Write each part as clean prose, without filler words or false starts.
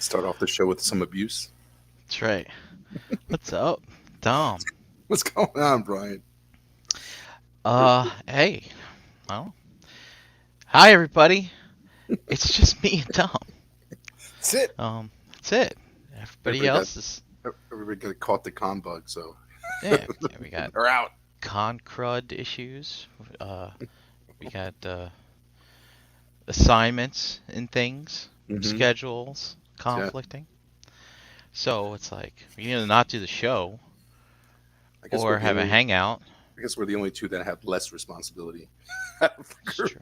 Start off the show with some abuse. That's right. What's up, Dom? What's going on, Brian? Hey. Well, hi everybody. It's just me and Dom. That's it. That's it. Everybody Everybody got else is everybody got caught the con bug, so yeah. We got they're out. con crud issues. We got assignments and things, Mm-hmm. schedules Yeah, conflicting. So it's like we either not do the show I guess we're or the have a only. hangout. I guess we're the only two that have less responsibility out of the It's group. true.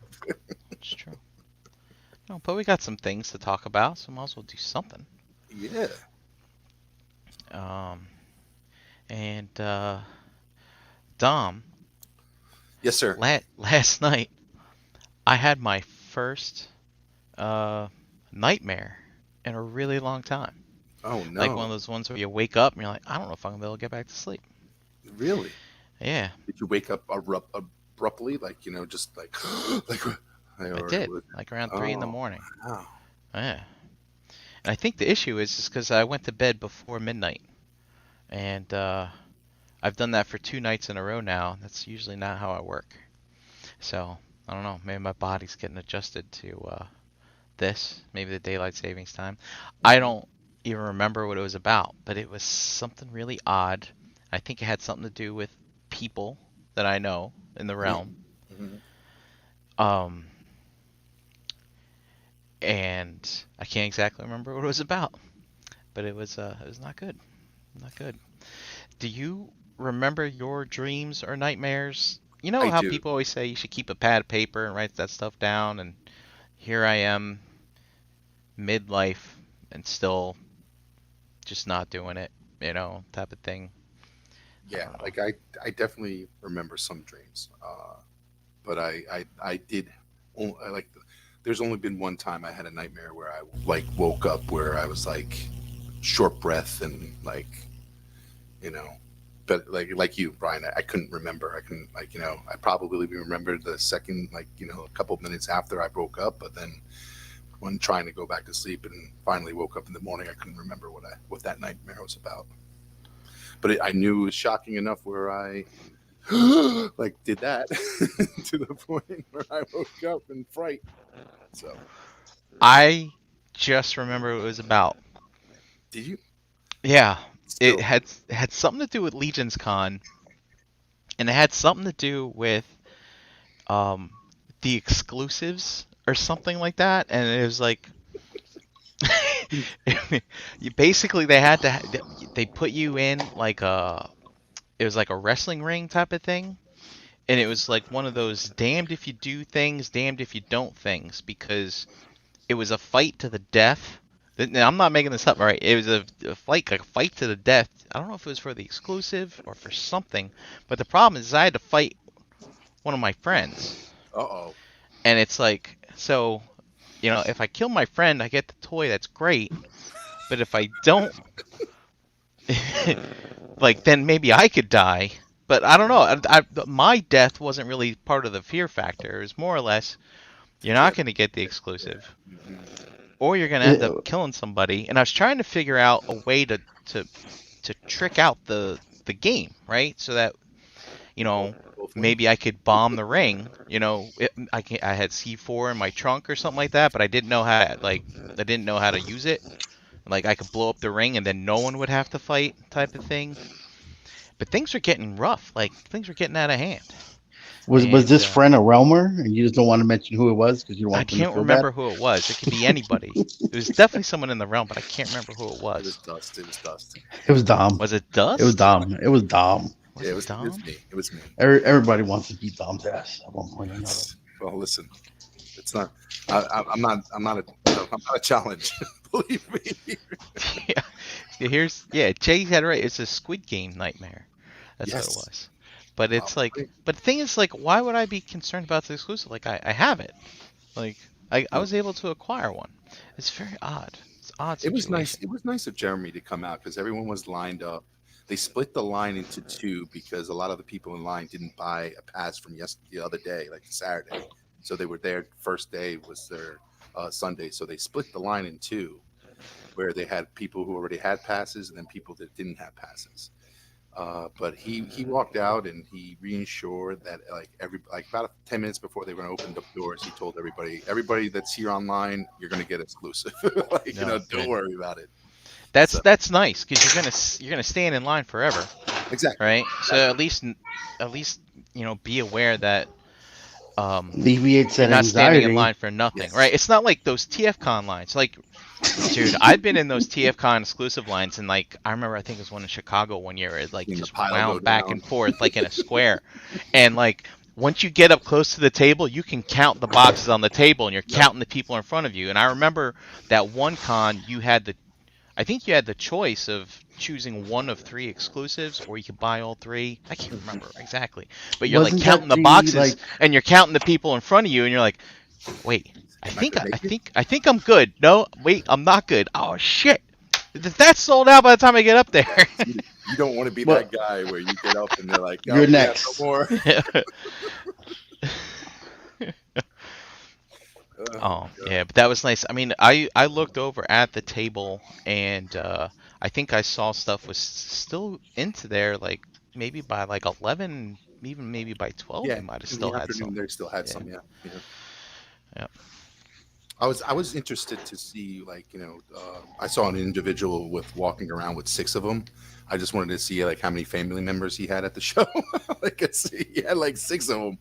It's true. No, but we got some things to talk about, so might as well do something. Yeah. Um, and Dom, Yes, sir. last night I had my first uh, nightmare in a really long time. Oh Like one no. of those ones where you wake up and you're like, I don't know if I'm gonna be able to get back to sleep. Really? Yeah, Did you wake up abruptly, like just like like, I or did. Like around 3 in the oh morning. wow. Yeah, and I think the issue is just because I went to bed before midnight, and I've done that for 2 nights in a row now. That's usually not how I work. So I don't know. Maybe my body's getting adjusted to this. Maybe the daylight savings time. I Mm-hmm. don't even remember what it was about, but it was something really odd. I think it had something to do with people that I know in the realm. Mm-hmm. Um, and I can't exactly remember what it was about, but it was not good. Not good. Do you remember your dreams or nightmares? You know I how do. people always say you should keep a pad of paper and write that stuff down, and here I am midlife and still just not doing it, type of thing. I Yeah, don't know. like I definitely remember some dreams, but I did. Like, there's only been one time I had a nightmare where I like woke up where I was like short breath and like you know, but like you, Brian, I couldn't remember. I couldn't like I probably remembered the second like a couple of minutes after I woke up, but then when trying to go back to sleep and finally woke up in the morning, I couldn't remember what that nightmare was about. But I knew it was shocking enough where I like did that to the point where I woke up in fright. So I just remember what it was about. did you Yeah, it still? had something to do with LegionsCon, and it had something to do with um the exclusives or something like that, and it was like you basically they put you in like a it was like a wrestling ring type of thing, and it was like one of those damned if you do things, damned if you don't things, because it was a fight to the death. Now, I'm not making this up, right? It was a fight, like a fight to the death. I don't know if it was for the exclusive or for something, but the problem is I had to fight one of my friends, Uh oh. and it's like so. If I kill my friend, I get the toy. That's great. But if I don't, like, then maybe I could die. But I don't know. My death wasn't really part of the fear factor. It was more or less you're not Get going to get the it. Yeah. exclusive, Hmm. or you're going to end up It, killing somebody. And I was trying to figure out a way to trick out the game, right? So that Both, both win. maybe I could bomb the ring. I had C4 in my trunk or something like that, but I didn't know how to use it. Like I could blow up the ring and then no one would have to fight, type of thing. But things were getting rough. Like things were getting out of hand. was And this friend a realmer, and you just don't want to mention who it was because you don't I want them to can't feel bad? remember who it was. It could be anybody. It was definitely someone in the realm, but I can't remember who it It was was. dust. It was dust. It was Dom. Was it It was Dust? Dom. It was Dom. Was Yeah, it it was Dom? me. It was me. Everybody wants to beat Dom's ass at one point or another. Well, listen, it's not. I'm not. I'm not a. I'm not a challenge. Believe me. Yeah. Jay had it right. It's a Squid Game nightmare. That's what it Yes. was. But Oh, it's like, great. but the thing is, like, why would I be concerned about the exclusive? Like, I have it. Like, I was able to acquire one. It's very odd. It's an odd It was nice. situation. It was nice of Jeremy to come out because everyone was lined up. They split the line into two because a lot of the people in line didn't buy a pass from the other day, like Saturday. So they were there. First day was their Sunday, so they split the line in two. where they had people who already had passes and then people that didn't have passes. But he walked out and he reinsured that like about 10 minutes before they were going to open the doors, he told everybody that's here online, you're going to get exclusive. Like, No, don't good. worry about it. That's nice because you're gonna stand in line forever, Exactly. right? So at least be aware that Alleviates you're that not standing in anxiety. line for nothing, Yes. right? It's not like those TFCon lines. Like, dude, I've been in those TFCon exclusive lines, and like I remember, I think it was one in Chicago one year, where it like Seeing the just pile go wound back down. and forth like in a square, and like once you get up close to the table, you can count the boxes on the table, and you're counting the people in front of you. And I remember that one con I think you had the choice of choosing one of 3 exclusives, or you could buy all 3. I can't remember exactly, but you're like Wasn't counting that the boxes, like and you're counting the people in front of you, and you're like, wait, I Am I think gonna make it? I think I'm good. No, wait, I'm not good. Oh shit, that's sold out by the time I get up there. You don't want to be Well- that guy where you get up and they're like, You're we have next. no more. Oh yeah, but that was nice. I mean, I looked over at the table, and I think I saw stuff was still into there, like maybe by like 11, even maybe by 12, Yeah, they might have in still the had afternoon some. they still had Yeah. some. Yeah. Yeah. I was interested to see, like, I saw an individual walking around with 6 of them. I just wanted to see like how many family members he had at the show. Like, he had like 6 of them.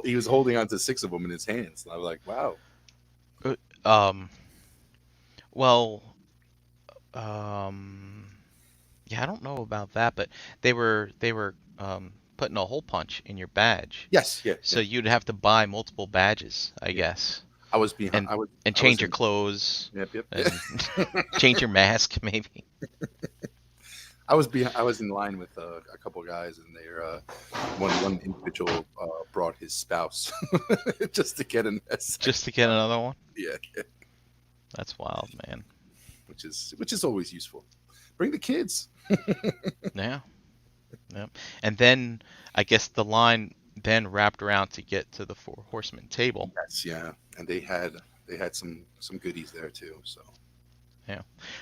He was holding on to 6 of them in his hands. And I was like, wow. Well, yeah, I don't know about that, but they were putting a hole punch in your badge, Yes, yeah. so you'd have to buy multiple badges, I guess, I was behind. and I change was your in, clothes yep. and change your mask, maybe. I was in line with a couple guys, and they're one individual brought his spouse just to get in this. Just to get another one. Yeah, That's wild, man. which is always useful. Bring the kids. Yeah. Yep. And then I guess the line then wrapped around to get to the 4 Horsemen table. Yes, yeah, and they had some goodies there too. So Yeah,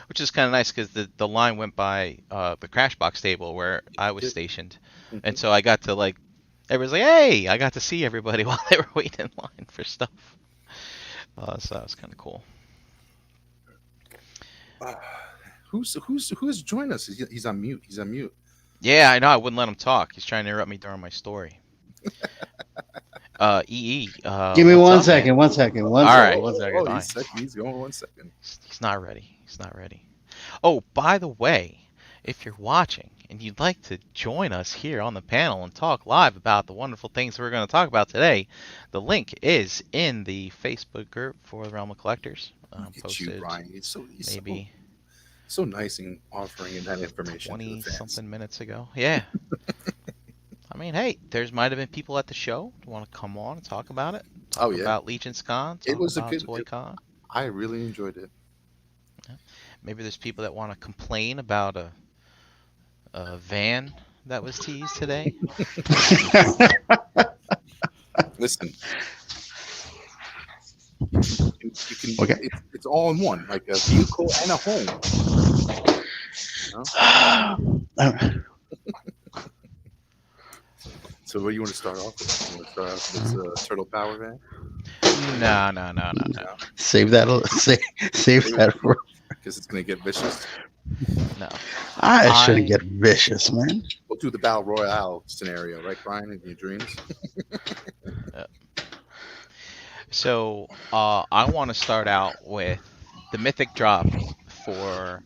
which is kind of nice because the line went by the crash box table where I was stationed, and so I got to like, everyone's like, hey, I got to see everybody while they were waiting in line for stuff. So that was kind of cool. who's joined us? He's on mute. He's on mute. Yeah, I know. I wouldn't let him talk. He's trying to interrupt me during my story. EE. Give me what's one up, second. man? One second. One All second. right. One second. Fine. He's going 1 second. He's not ready. He's not ready. Oh, by the way, if you're watching and you'd like to join us here on the panel and talk live about the wonderful things we're going to talk about today, the link is in the Facebook group for the Realm of Collectors. It's you, Brian. He's maybe so nice in offering that information. 20 to the fans. something minutes ago. Yeah. I mean, hey, there's might have been people at the show who want to come on and talk about it. Talk about LegionsCon. Talk It was about a good. ToyCon. I really enjoyed it. Maybe there's people that want to complain about a van that was teased today. Listen, you can. Okay. It's all in one, like a vehicle and a home. So, what do you want to start off with? You want to start off with this turtle power van? No. Save that. Save that for. Because it's going to get vicious. No. I shouldn't get vicious, man. We'll do the battle royale scenario, right, Brian? In your dreams. So I want to start out with the mythic drop for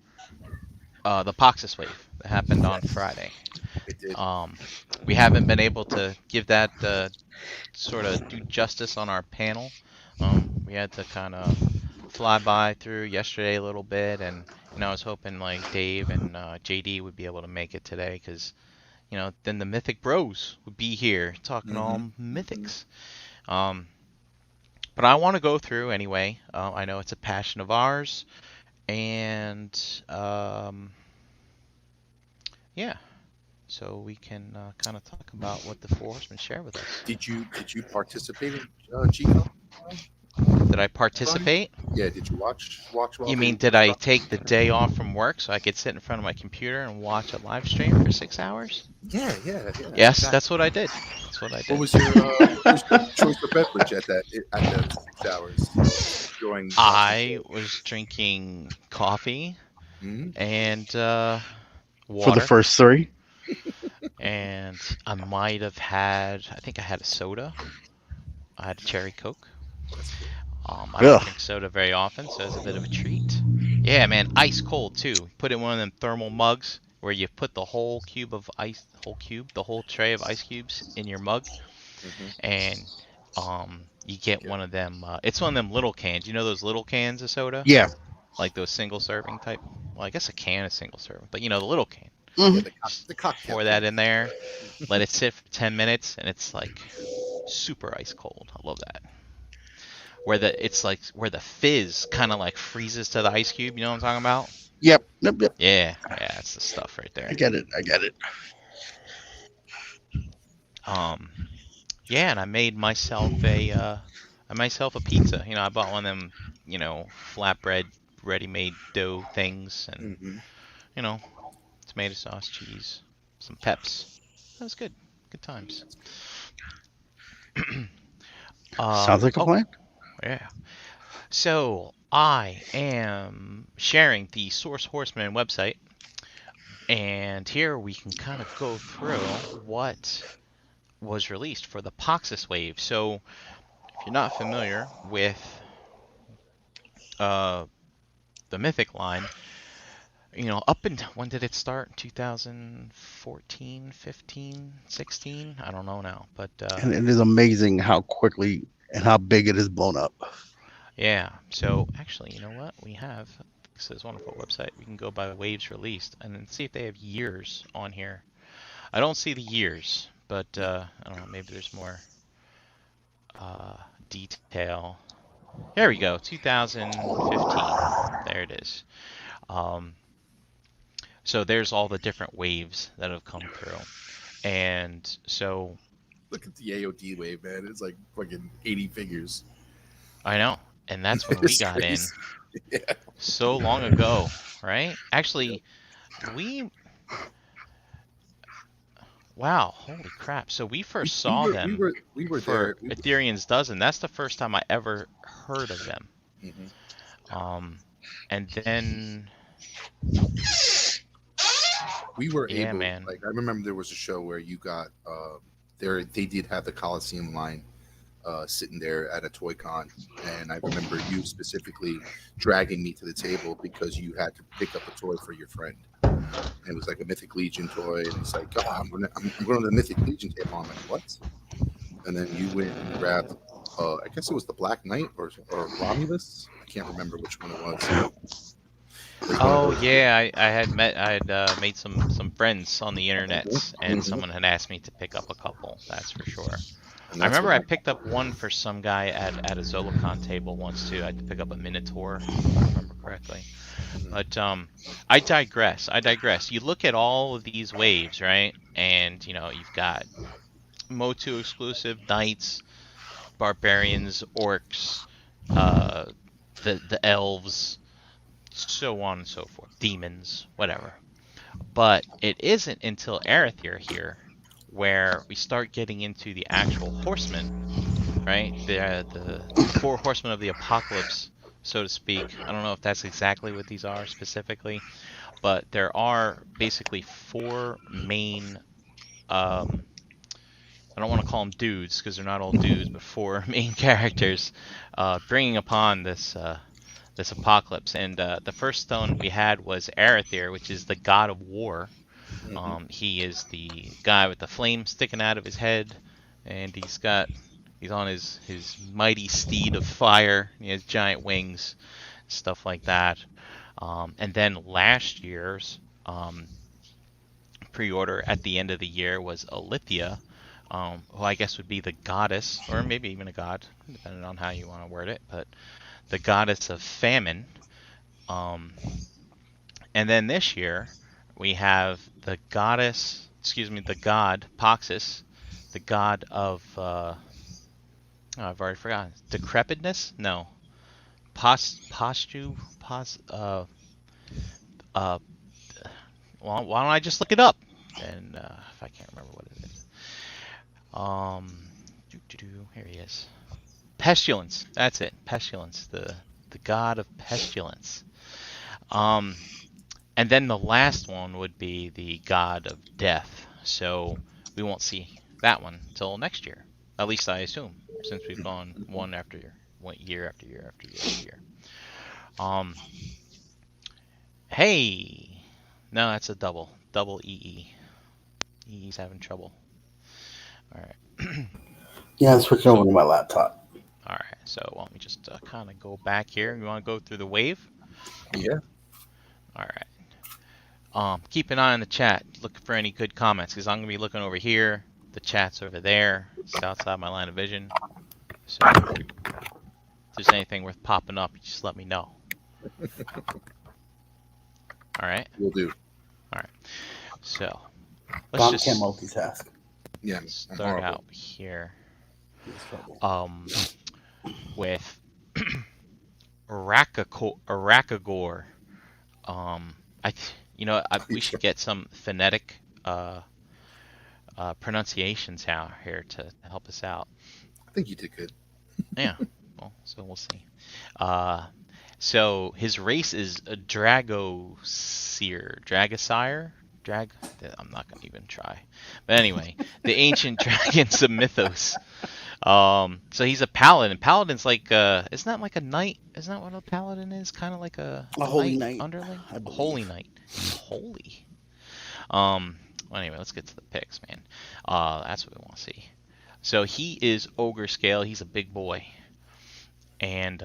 the Poxxus wave that happened on Friday. It did. We haven't been able to give that sort of do justice on our panel. We had to kind of fly by through yesterday a little bit, and I was hoping like Dave and JD would be able to make it today, because then the Mythic Bros would be here talking all mythics. But I want to go through anyway. I know it's a passion of ours, and yeah, so we can kind of talk about what the 4 Horsemen share with us. Did you participate in GCon? Did I participate? Yeah, did you watch while You they mean did I take the day off from work so I could sit in front of my computer and watch a live stream for 6 hours? Yeah. Yes, Exactly. that's what I did. That's what I did. What was your choice of beverage at the 6 hours during I was drinking coffee and For the water, first 3? and I might have had. I think I had a soda. I had a cherry Coke. That's cool. I don't Ugh. drink soda very often, so it's a bit of a treat. Yeah, man, ice cold too. Put it in one of them thermal mugs where you put the whole cube of ice, the whole tray of ice cubes in your mug, and you get one of them. It's one of them little cans. You know those little cans of soda, Yeah. like those single serving type. Well, I guess a can is single serving, but you know the little can. Yeah, Mhm. the cocktail. Pour that in there, let it sit for 10 minutes, and it's like super ice cold. I love that. Where the fizz kind of like freezes to the ice cube. You know what I'm talking about? Yep. Yeah, that's the stuff right there. I get it. Yeah, and I made myself a pizza. You know, I bought one of them, flatbread ready-made dough things, and tomato sauce, cheese, some peps. That was good. Good times. Sounds like a plan. Yeah. So I am sharing the Source Horseman website, and here we can kind of go through what was released for the Poxxus wave. So if you're not familiar with the Mythic line, up until when did it start? 2014, 15, 16? I don't know now, but And it is amazing how quickly and how big it is blown up. yeah. So actually, you know what? We have this wonderful website. We can go by waves released and then see if they have years on here. I don't see the years, but I don't know. Maybe there's more detail. There we go. 2015. There it is. So there's all the different waves that have come through, and so look at the AOD wave, man. It's like fucking 80 figures. I know, and that's when we got in so long ago, right? Actually, wow, holy crap! So we first saw them we were for there. Ethereum's Dozen. That's the first time I ever heard of them. And then we were able. Man. Like I remember there was a show where you got there. They did have the Coliseum line sitting there at a ToyCon, and I remember you specifically dragging me to the table because you had to pick up a toy for your friend. And it was like a Mythic Legion toy, and it's like, oh, I'm going to the Mythic Legion table. I'm like, what? And then you went and grabbed, I guess it was the Black Knight or Romulus. I can't remember which one it was. Oh yeah, I had made some friends on the internet, and someone had asked me to pick up a couple. That's for sure. I remember I picked up one for some guy at a ZoloCon table once too. I had to pick up a Minotaur, if I remember correctly. But I digress. You look at all of these waves, right? And you've got Motu exclusive knights, barbarians, orcs, the elves, so on and so forth, demons, whatever. But it isn't until Arathir here where we start getting into the actual horsemen, right? The 4 horsemen of the apocalypse, so to speak. I don't know if that's exactly what these are specifically, but there are basically 4 main, I don't want to call them dudes because they're not all dudes, but 4 main characters bringing upon this apocalypse. And the first stone we had was Arathir, which is the god of war. He is the guy with the flame sticking out of his head, and he's on his mighty steed of fire. He has giant wings, stuff like that. And then last year's pre-order at the end of the year was Alithia, who I guess would be the goddess, or maybe even a god, depending on how you want to word it, but the goddess of famine. And then this year we have the god Poxxus, the god of Oh, I've already forgotten. Decrepitness? No. Postu? Uh, well, why don't I just look it up? And if I can't remember what it is. Here he is. Pestilence. That's it. Pestilence. The god of pestilence. And then the last one would be the god of death. So we won't see that one till next year. At least I assume, since we've gone one year after year after year after year. Hey, no, that's a double EE. EE's having trouble. All right. Yeah, I'm switching over to my laptop. All right. So why don't we just kind of go back here? You want to go through the wave? Yeah. All right. Keep an eye on the chat. Look for any good comments, because I'm gonna be looking over here. The chat's over there. It's outside my line of vision. So if there's anything worth popping up, you just let me know. All right. We'll do. All right. So Bob let's just can't multitask. Yeah. start out here. With Arakagor. We should get some phonetic pronunciations out here to help us out. I think you did good. Yeah. Well, so we'll see. So his race is a Dragosir. I'm not gonna even try. But anyway, the ancient dragons of mythos. So he's a paladin. Paladin's like isn't that like a knight? Isn't that what a paladin is? Kind of like a holy knight underling? I A believe. holy knight. Holy. Well, anyway, let's get to the picks, man. That's what we want to see. So he is ogre scale. He's a big boy. And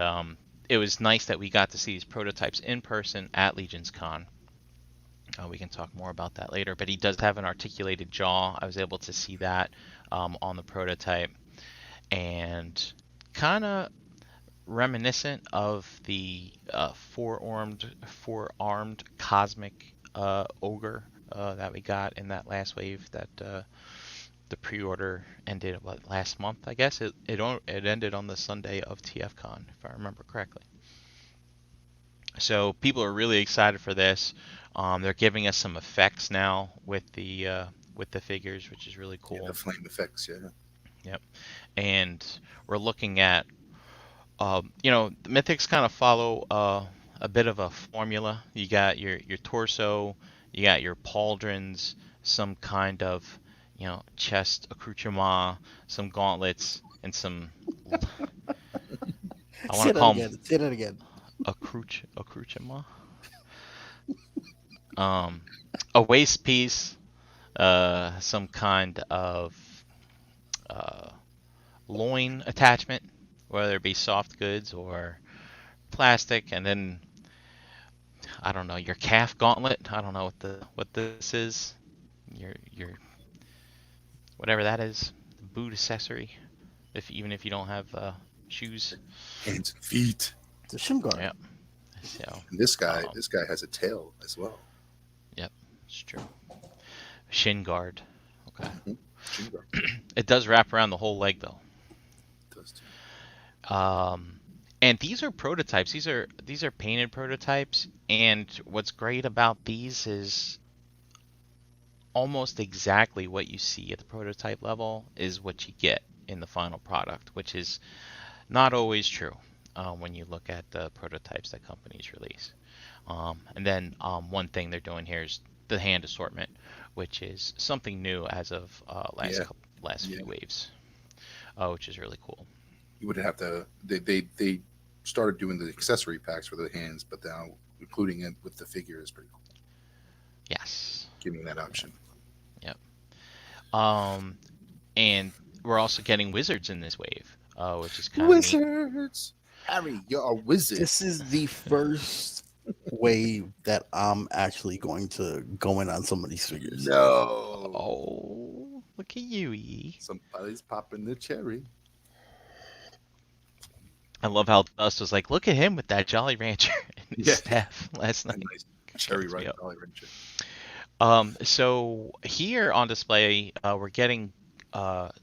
it was nice that we got to see these prototypes in person at LegionsCon. We can talk more about that later, but he does have an articulated jaw. I was able to see that on the prototype, and kind of reminiscent of the four-armed cosmic ogre that we got in that last wave that the pre-order ended last month. I guess it ended on the Sunday of TFCon, if I remember correctly. So people are really excited for this. They're giving us some effects now with the figures, which is really cool. Yeah, the flame effects, yeah. Yep. And we're looking at, the mythics kind of follow a bit of a formula. You got your torso, you got your pauldrons, some kind of, chest accoutrement, some gauntlets, and some. I want to call them. Say that again. Accoutrement. A waist piece, some kind of loin attachment, whether it be soft goods or plastic, and then I don't know, your calf gauntlet. I don't know what this is. Your whatever that is, boot accessory. Even if you don't have shoes. Hands and feet. It's a shin guard. Yep. So And this guy has a tail as well. Yep, it's true. Shin guard. Okay. Mm-hmm. Shin guard. It does wrap around the whole leg though. It does too. And these are prototypes. These are painted prototypes. And what's great about these is almost exactly what you see at the prototype level is what you get in the final product, which is not always true when you look at the prototypes that companies release. And then one thing they're doing here is the hand assortment, which is something new as of last few waves, which is really cool. You would have to. They started doing the accessory packs for the hands, but now including it with the figure is pretty cool. Yes. Giving that option. Yep. And we're also getting wizards in this wave, which is kind of Wizards. Harry, you're a wizard. This is the first wave that I'm actually going to go in on some of these figures. No. Oh, look at you, E. Somebody's popping the cherry. I love how Dust was like, look at him with that Jolly Rancher and his staff last night. Nice cherry right. Yep. Jolly Rancher. So here on display, we're getting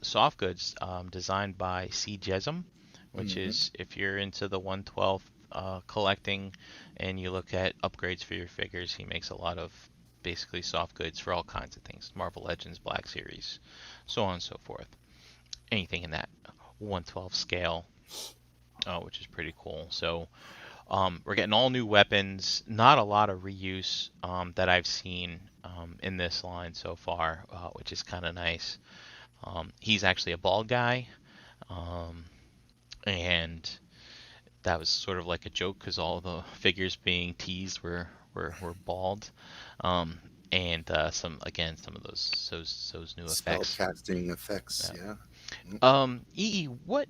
soft goods designed by C. Jesum, which Mm-hmm. is if you're into the 112 collecting and you look at upgrades for your figures, he makes a lot of basically soft goods for all kinds of things. Marvel Legends, Black Series, so on and so forth. Anything in that 112 scale, which is pretty cool. So we're getting all new weapons, not a lot of reuse that I've seen in this line so far, which is kind of nice. He's actually a bald guy, um, and that was sort of like a joke because all the figures being teased were bald. Um, and some of those new Spell effects. casting effects. Yeah. Yeah. EE, what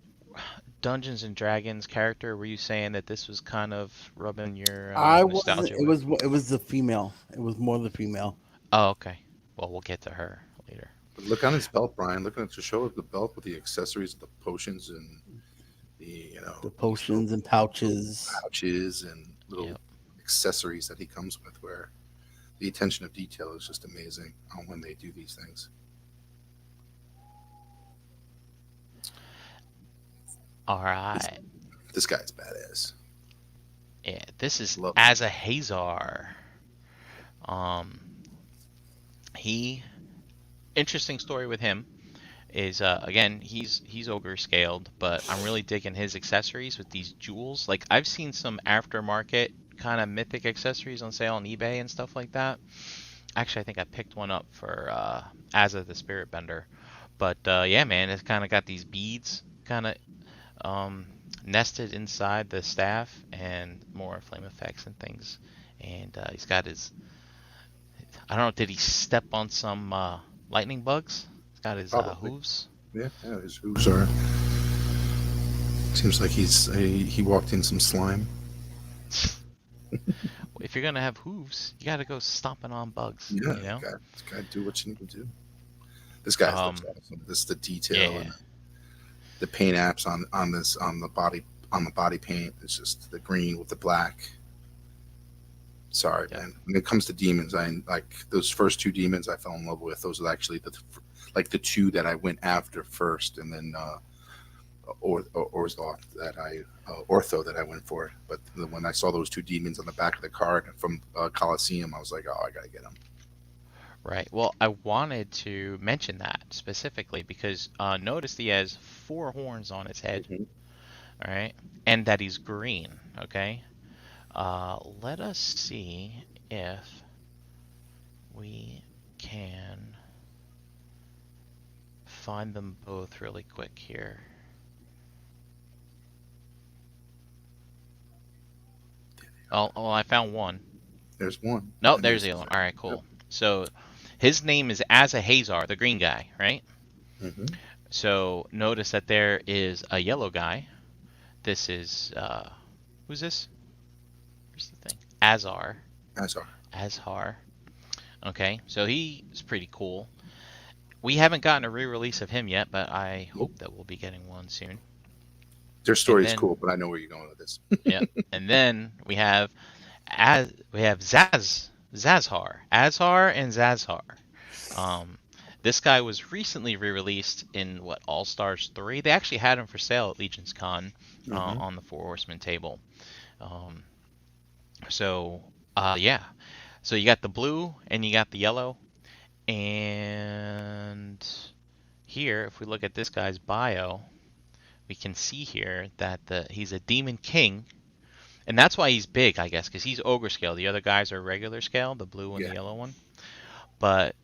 Dungeons and Dragons character were you saying that this was kind of rubbing your I wasn't. nostalgia It with? was. It was the female. It was more the female. Oh, okay. Well, we'll get to her later. But look on his belt, Brian. Look at the show of the belt with the accessories, the potions, and the The little, potions and little pouches. pouches and little Yep. accessories that he comes with. Where the attention of detail is just amazing on when they do these things. All right. This guy's badass. Yeah, this is Love as a Hazar. Um, he interesting story with him is again he's ogre scaled, but I'm really digging his accessories with these jewels. Like I've seen some aftermarket kind of mythic accessories on sale on eBay and stuff like that. Actually, I think I picked one up for Azza the Spirit Bender. But yeah, man, it's kind of got these beads kind of nested inside the staff and more flame effects and things. And he's got his, I don't know, did he step on some lightning bugs? He's got his Probably. hooves. Yeah, his hooves are. Seems like he walked in some slime. If you're gonna have hooves, you gotta go stomping on bugs. Yeah, You know. gotta do what you need to do. This guy looks awesome. This the detail Yeah. and the paint apps on this on the body paint. It's just the green with the black. Sorry, Yeah. man. When it comes to demons, I like those first two demons I fell in love with. Those are actually the two that I went after first, and then Ortho that I went for. But when I saw those two demons on the back of the card from Coliseum, I was like, oh, I gotta get them. Right. Well, I wanted to mention that specifically because notice he has 4 horns on his head, Mhm. all right, and that he's green. Okay. Let us see if we can find them both really quick here. Oh, I found one. There's one. No, And there's the other one. All right, cool. So his name is Asa Hazar, the green guy, right? Mm-hmm. So notice that there is a yellow guy. This is who's this? Where's the thing? Azar. Azhar. Okay, so he's pretty cool. We haven't gotten a re-release of him yet, but I hope that we'll be getting one soon. Their story is then- cool, but I know where you're going with this. Yeah, and then we have Zazhar, Azhar, and Zazhar. This guy was recently re-released in All Stars 3. They actually had him for sale at LegionsCon on the Four Horsemen table. Yeah. So you got the blue and you got the yellow. And here, if we look at this guy's bio, we can see here that he's a demon king. And that's why he's big, I guess, because he's ogre scale. The other guys are regular scale, the blue and the yellow one. But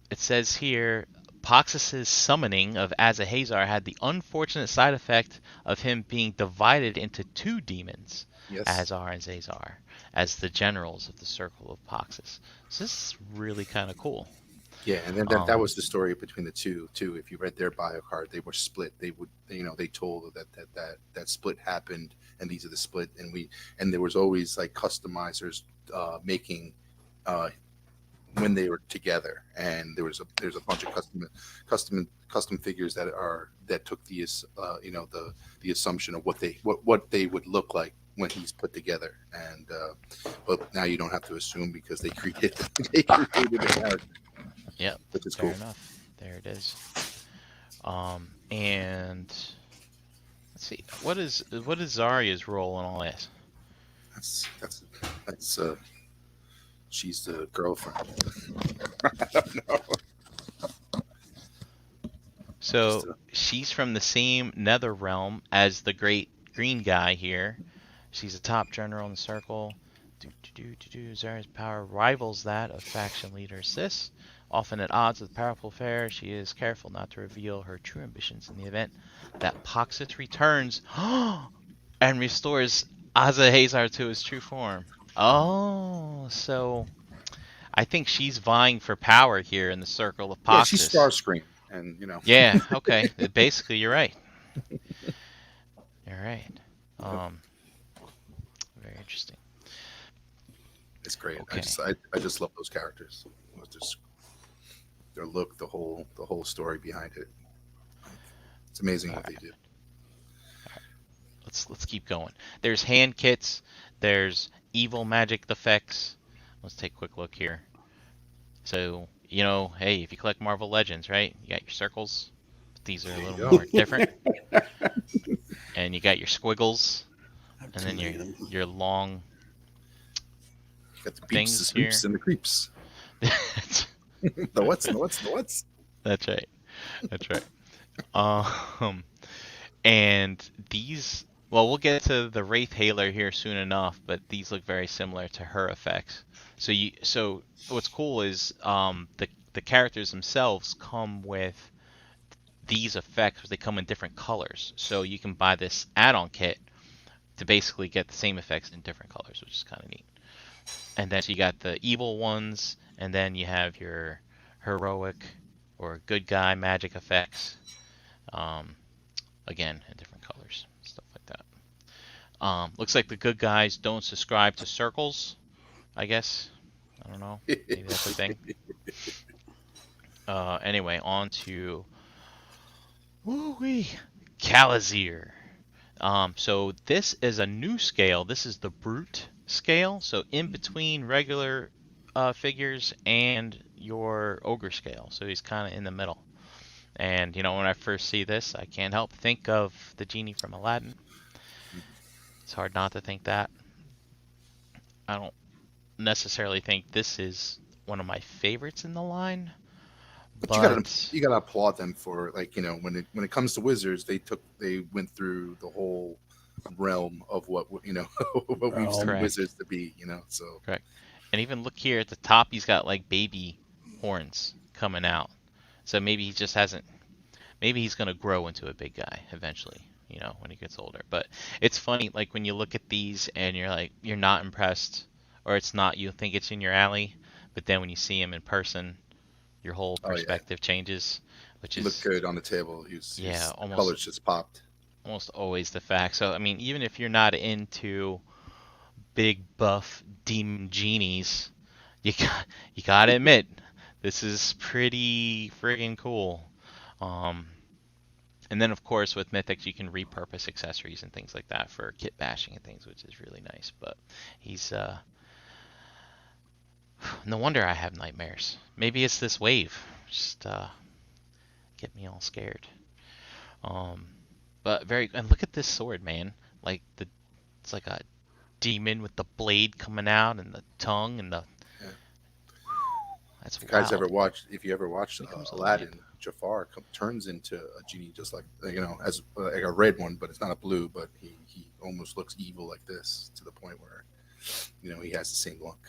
it says here, Poxxus' summoning of Azahazar had the unfortunate side effect of him being divided into 2 demons, Azar and Zazar, as the generals of the Circle of Poxxus. So this is really kind of cool. Yeah, and then that was the story between the two too. If you read their bio card, they were split. They would, they told that split happened, and these are the split, and there was always like customizers making when they were together, and there's a bunch of custom figures that took the the assumption of what they would look like when he's put together, and but now you don't have to assume because they created the character. Yep. Which is Fair cool. enough. There it is. And let's see, what is Zarya's role in all this? That's she's the girlfriend. I don't know. So she's from the same nether realm as the great green guy here. She's a top general in the circle. Zarya's power rivals that of faction leader Sis. Often at odds with powerful fair, she is careful not to reveal her true ambitions in the event that Poxxus returns and restores Azahazar to his true form. Oh, so I think she's vying for power here in the circle of Poxxus. Yeah, she's Starscream, and you know. Yeah, okay. Basically, you're right. You're right. Very interesting. It's great. Okay. I just love those characters. Just their look, the whole story behind it. It's amazing what they do. Let's keep going. There's hand kits. There's evil magic effects. Let's take a quick look here. So, you know, hey, if you collect Marvel Legends, right? You got your circles. But these are a little more different. And you got your squiggles. And then your long got the beeps, the sweeps, and the creeps. the what's? That's right. And these, well, we'll get to the Wraith Hailer here soon enough, but these look very similar to her effects. So what's cool is the characters themselves come with these effects. They come in different colors, so you can buy this add-on kit to basically get the same effects in different colors, which is kind of neat. And then so you got the evil ones, and then you have your heroic or good guy magic effects. Again, in different colors, stuff like that. Looks like the good guys don't subscribe to circles, I guess. I don't know. Maybe that's a thing. Anyway, on to Calazir. So this is a new scale. This is the Brute scale. So in between regular figures and your Ogre scale. So he's kind of in the middle. And, you know, when I first see this, I can't help think of the genie from Aladdin. It's hard not to think that. I don't necessarily think this is one of my favorites in the line. But you gotta applaud them for, like, you know, when it comes to wizards, they went through the whole realm of what, you know, what we've seen wizards to be, you know. So correct. And even look here at the top, he's got like baby horns coming out. So maybe he just hasn't. Maybe he's gonna grow into a big guy eventually, you know, when he gets older. But it's funny, like when you look at these and you're like, you're not impressed, or it's not. You think it's in your alley, but then when you see him in person, your whole perspective changes, which is look good on the table. His colors just popped. Almost always the fact. So I mean, even if you're not into big buff demon genies, you gotta admit this is pretty friggin' cool. And then of course with Mythics you can repurpose accessories and things like that for kit bashing and things, which is really nice. But he's no wonder I have nightmares. Maybe it's this wave. Just get me all scared. But and look at this sword, man. Like it's like a demon with the blade coming out and the tongue and the. Yeah. That's wild. Guys if you ever watched Aladdin, Jafar turns into a genie just like, you know, as like a red one, but it's not a blue. But he almost looks evil like this, to the point where, you know, he has the same look.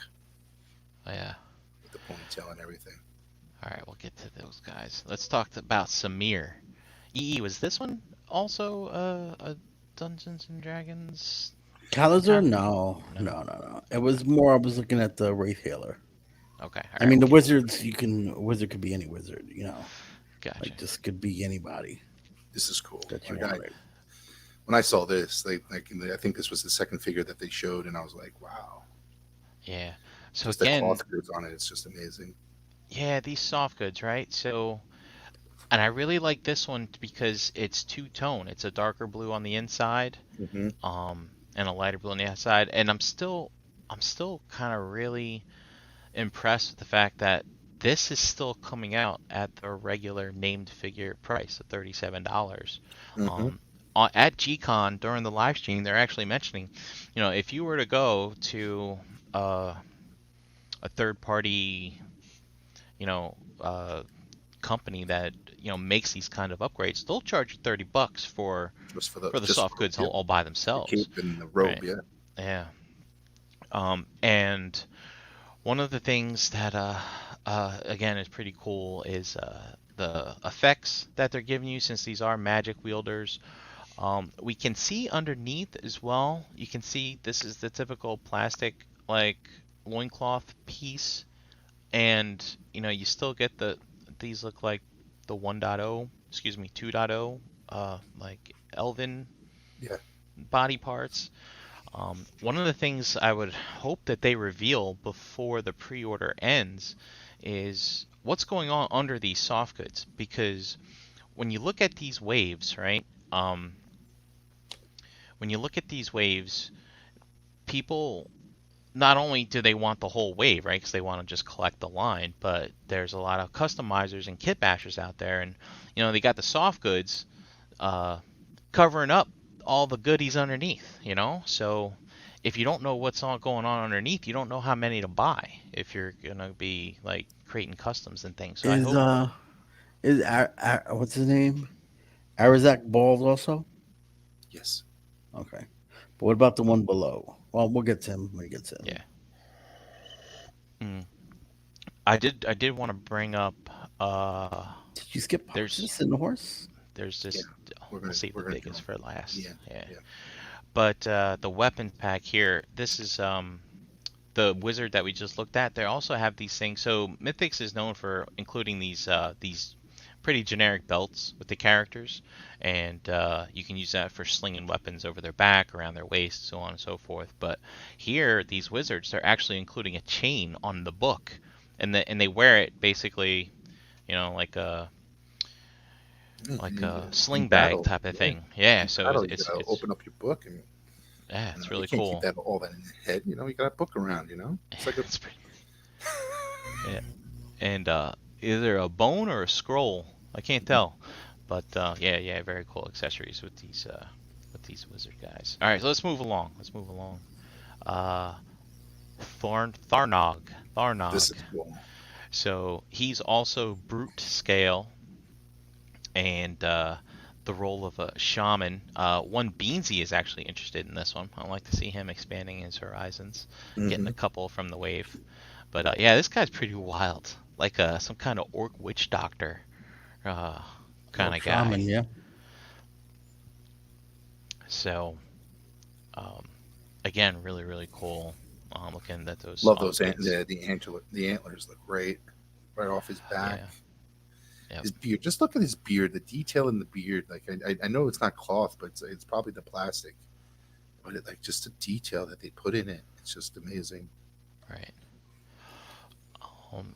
Oh, yeah. With the ponytail and everything. All right, we'll get to those guys. Let's talk about Samir. Was this one also a Dungeons and Dragons? Calazar? No. It was more, I was looking at the Wraith Hailer. Okay. I mean, the wizards, a wizard could be any wizard, you know. Gotcha. Like, this could be anybody. This is cool. When I saw this, I think this was the second figure that they showed, and I was like, wow. Yeah. So just again, the cloth goods on it, it's just amazing. Yeah, these soft goods, right? So, and I really like this one because it's two-tone. It's a darker blue on the inside, and a lighter blue on the outside. And I'm still kind of really impressed with the fact that this is still coming out at the regular named figure price of $37. Mm-hmm. At GCon during the live stream, they're actually mentioning, if you were to go to a third party, you know, uh, company that makes these kind of upgrades, they'll charge you $30 for Just for the just soft goods all by the themselves, cape and the robe, right? yeah. Yeah. And one of the things that again is pretty cool is the effects that they're giving you, since these are magic wielders. We can see underneath as well. You can see this is the typical plastic like loincloth piece, and you still get these look like the 1.0, excuse me, 2.0 like elven Yeah. body parts. One of the things I would hope that they reveal before the pre-order ends is what's going on under these soft goods, because when you look at these waves, right? When you look at these waves, people not only do they want the whole wave, right? Because they want to just collect the line, but there's a lot of customizers and kit bashers out there, and they got the soft goods covering up all the goodies underneath. So if you don't know what's all going on underneath, you don't know how many to buy if you're gonna be like creating customs and things. So I Is hope. what's his name? Arazak bald also? Yes. Okay. But what about the one below? Well, we'll get to him when he gets in. Yeah. I did want to bring up. Did you skip There's Poxxus in the horse? there's Yeah. this. We're We'll gonna save we're the gonna do biggest them. for last. Yeah. Yeah. Yeah. But the weapon pack here, this is the wizard that we just looked at. They also have these things. So Mythics is known for including these pretty generic belts with the characters, and you can use that for slinging weapons over their back, around their waist, so on and so forth. But here, these wizards, they're actually including a chain on the book, and they wear it basically, like a In sling bag battle, type of yeah. thing. Yeah, In so battle, you it's gotta it's open up your book, and yeah, it's you really can't keep cool. all that in your head. You got a book around. It's like a It's pretty, yeah. And either a bone or a scroll. I can't tell. But yeah, very cool accessories with these wizard guys. All right, so let's move along. Uh, Tharnog. This is cool. So he's also brute scale, and the role of a shaman. One Beansy is actually interested in this one. I'd like to see him expanding his horizons, getting Mm-hmm. a couple from the wave. But yeah, this guy's pretty wild, like some kind of orc witch doctor uh, kind Or of guy. shaman, yeah. So again, really really cool. Looking at those Love soft those goods. the antlers look great right off his back. Yeah. Yep. His beard, just look at his beard, the detail in the beard. Like I know it's not cloth, but it's probably the plastic. But just the detail that they put in it, it's just amazing. Right.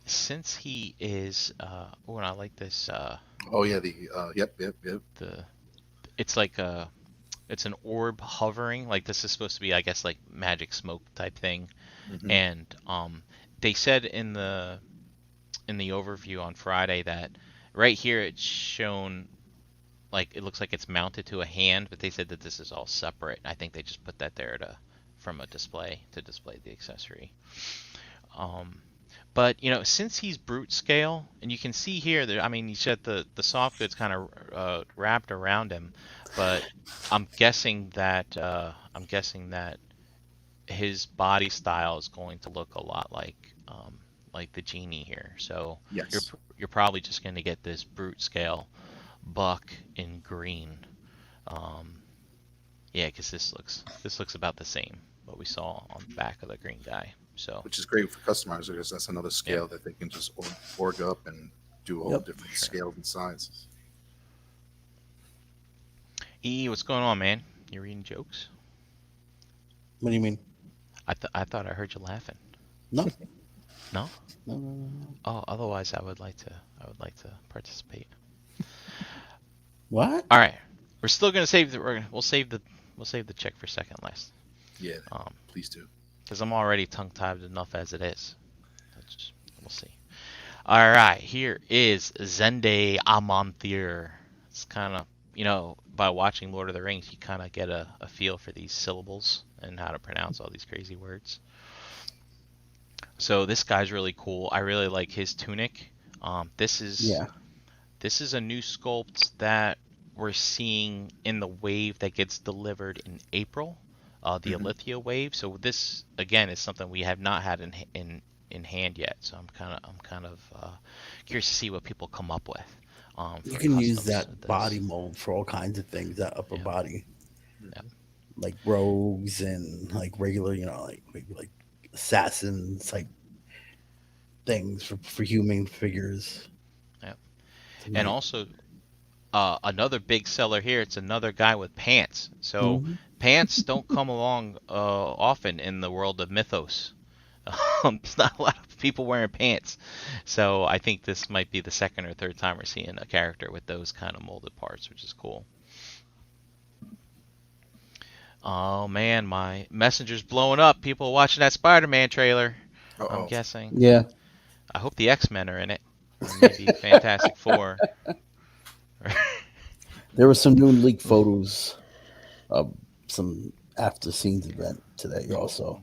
Since he is, oh, and I like this. Oh yeah, yep. It's like it's an orb hovering. Like this is supposed to be, I guess, like magic smoke type thing. Mm-hmm. And they said in the overview on Friday that right here it's shown like it looks like it's mounted to a hand, but they said that this is all separate. I think they just put that there from a display to display the accessory. But since he's brute scale, and you can see here that he's got the soft goods kind of wrapped around him, but I'm guessing that his body style is going to look a lot like the genie here. So Yes. you're probably just going to get this brute scale buck in green. Yeah, because this looks about the same what we saw on the back of the green guy. So Which is great for customizers because that's another scale that they can just org up and do all different scales and sizes. What's going on, man? You reading jokes? What do you mean? I thought I heard you laughing. No. No? No. Oh, otherwise I would like to participate. What? All right, we're still gonna save we'll save the check for second last. Yeah. Please do. Because I'm already tongue-tied enough as it is. We'll see. All right, here is Zenday Amanthir. It's kind of, by watching Lord of the Rings, you kind of get a feel for these syllables and how to pronounce all these crazy words. So this guy's really cool. I really like his tunic. This is Yeah. this is a new sculpt that we're seeing in the wave that gets delivered in April, the Mhm. Alithia wave. So this again is something we have not had in hand yet. So I'm kind of curious to see what people come up with You for can use customs of that body this. mold for all kinds of things, that upper Yeah, body. yeah, Like rogues and like regular, like assassins type things for human figures. yeah. To And make. also another big seller here. It's another guy with pants. So Mhm. pants don't come along often in the world of mythos. There's not a lot of people wearing pants. So I think this might be the second or third time we're seeing a character with those kind of molded parts, which is cool. Oh man, my messenger's blowing up. People watching that Spider-Man trailer, I'm Uh-oh. guessing. Yeah. I hope the X-Men are in it, or maybe Fantastic Four. There were some new leaked photos of some after scenes event today also.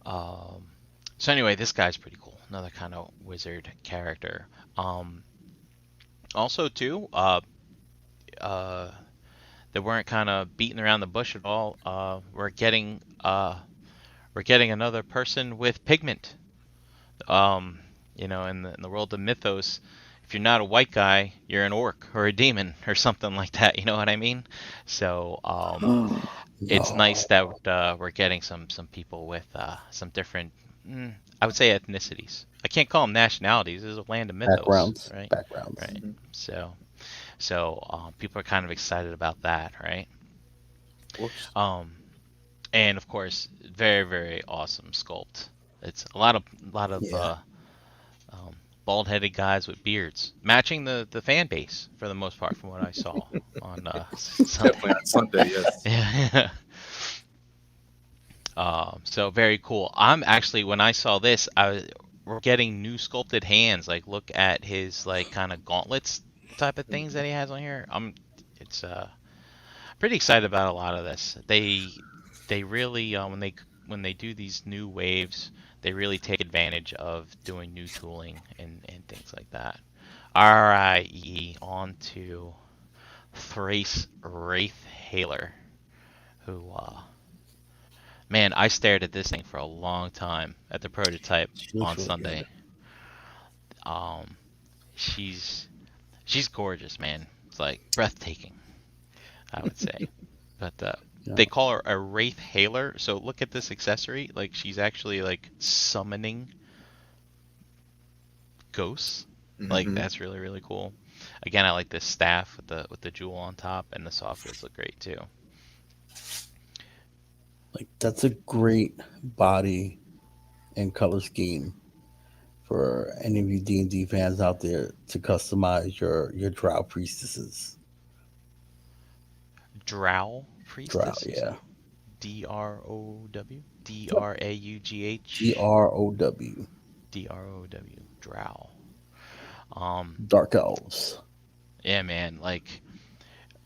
Um, so anyway, this guy's pretty cool. Another kind of wizard character. Also too, uh, they weren't kind of beating around the bush at all. We're getting another person with pigment. Um, in the world of mythos, if you're not a white guy, you're an orc or a demon or something like that. You know what I mean? So it's nice No that we're getting some people with some different, I would say ethnicities. I can't call them nationalities. This is a land of mythos, backgrounds, right? backgrounds. Right. Mhm. So people are kind of excited about that, right? Of course. And of course, very very awesome sculpt. It's a lot of Yeah. um, bald-headed guys with beards, matching the fan base for the most part, from what I saw on Definitely Sunday. on Sunday, yes. Yeah. So very cool. I'm actually when I saw this, we're getting new sculpted hands. Like look at his like kind of gauntlets type of things that he has on here. It's pretty excited about a lot of this. They really when they do these new waves, they really take advantage of doing new tooling and things like that. All right, on to Thrace Wraith Haler, who man, I stared at this thing for a long time at the prototype She looks on really good. Sunday. Um, she's she's gorgeous, man. It's like breathtaking, I would say. But Yeah. they call her a Wraith Hailer, so look at this accessory. Like she's actually like summoning ghosts. Like Hmm. that's really really cool. Again, I like this staff with the jewel on top, and the soft goods look great too. Like that's a great body and color scheme for any of you D&D fans out there to customize your drow priestesses. Drow Drow, priestess, you yeah. said? Drow, Yep. Draugh, GROW. Drow, Drow. Um, Dark elves. yeah, man. Like,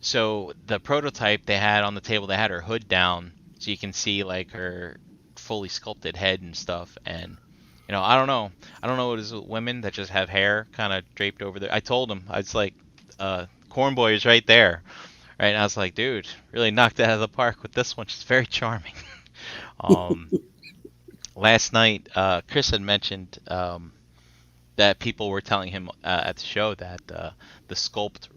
so the prototype they had on the table, they had her hood down, so you can see like her fully sculpted head and stuff. And I don't know what it is with women that just have hair kind of draped over there. I told him, I was like, Corn Boy is right there, right? And I was like, dude, really knocked it out of the park with this one. She's very charming. Um, last night, Chris had mentioned that people were telling him at the show that the sculpt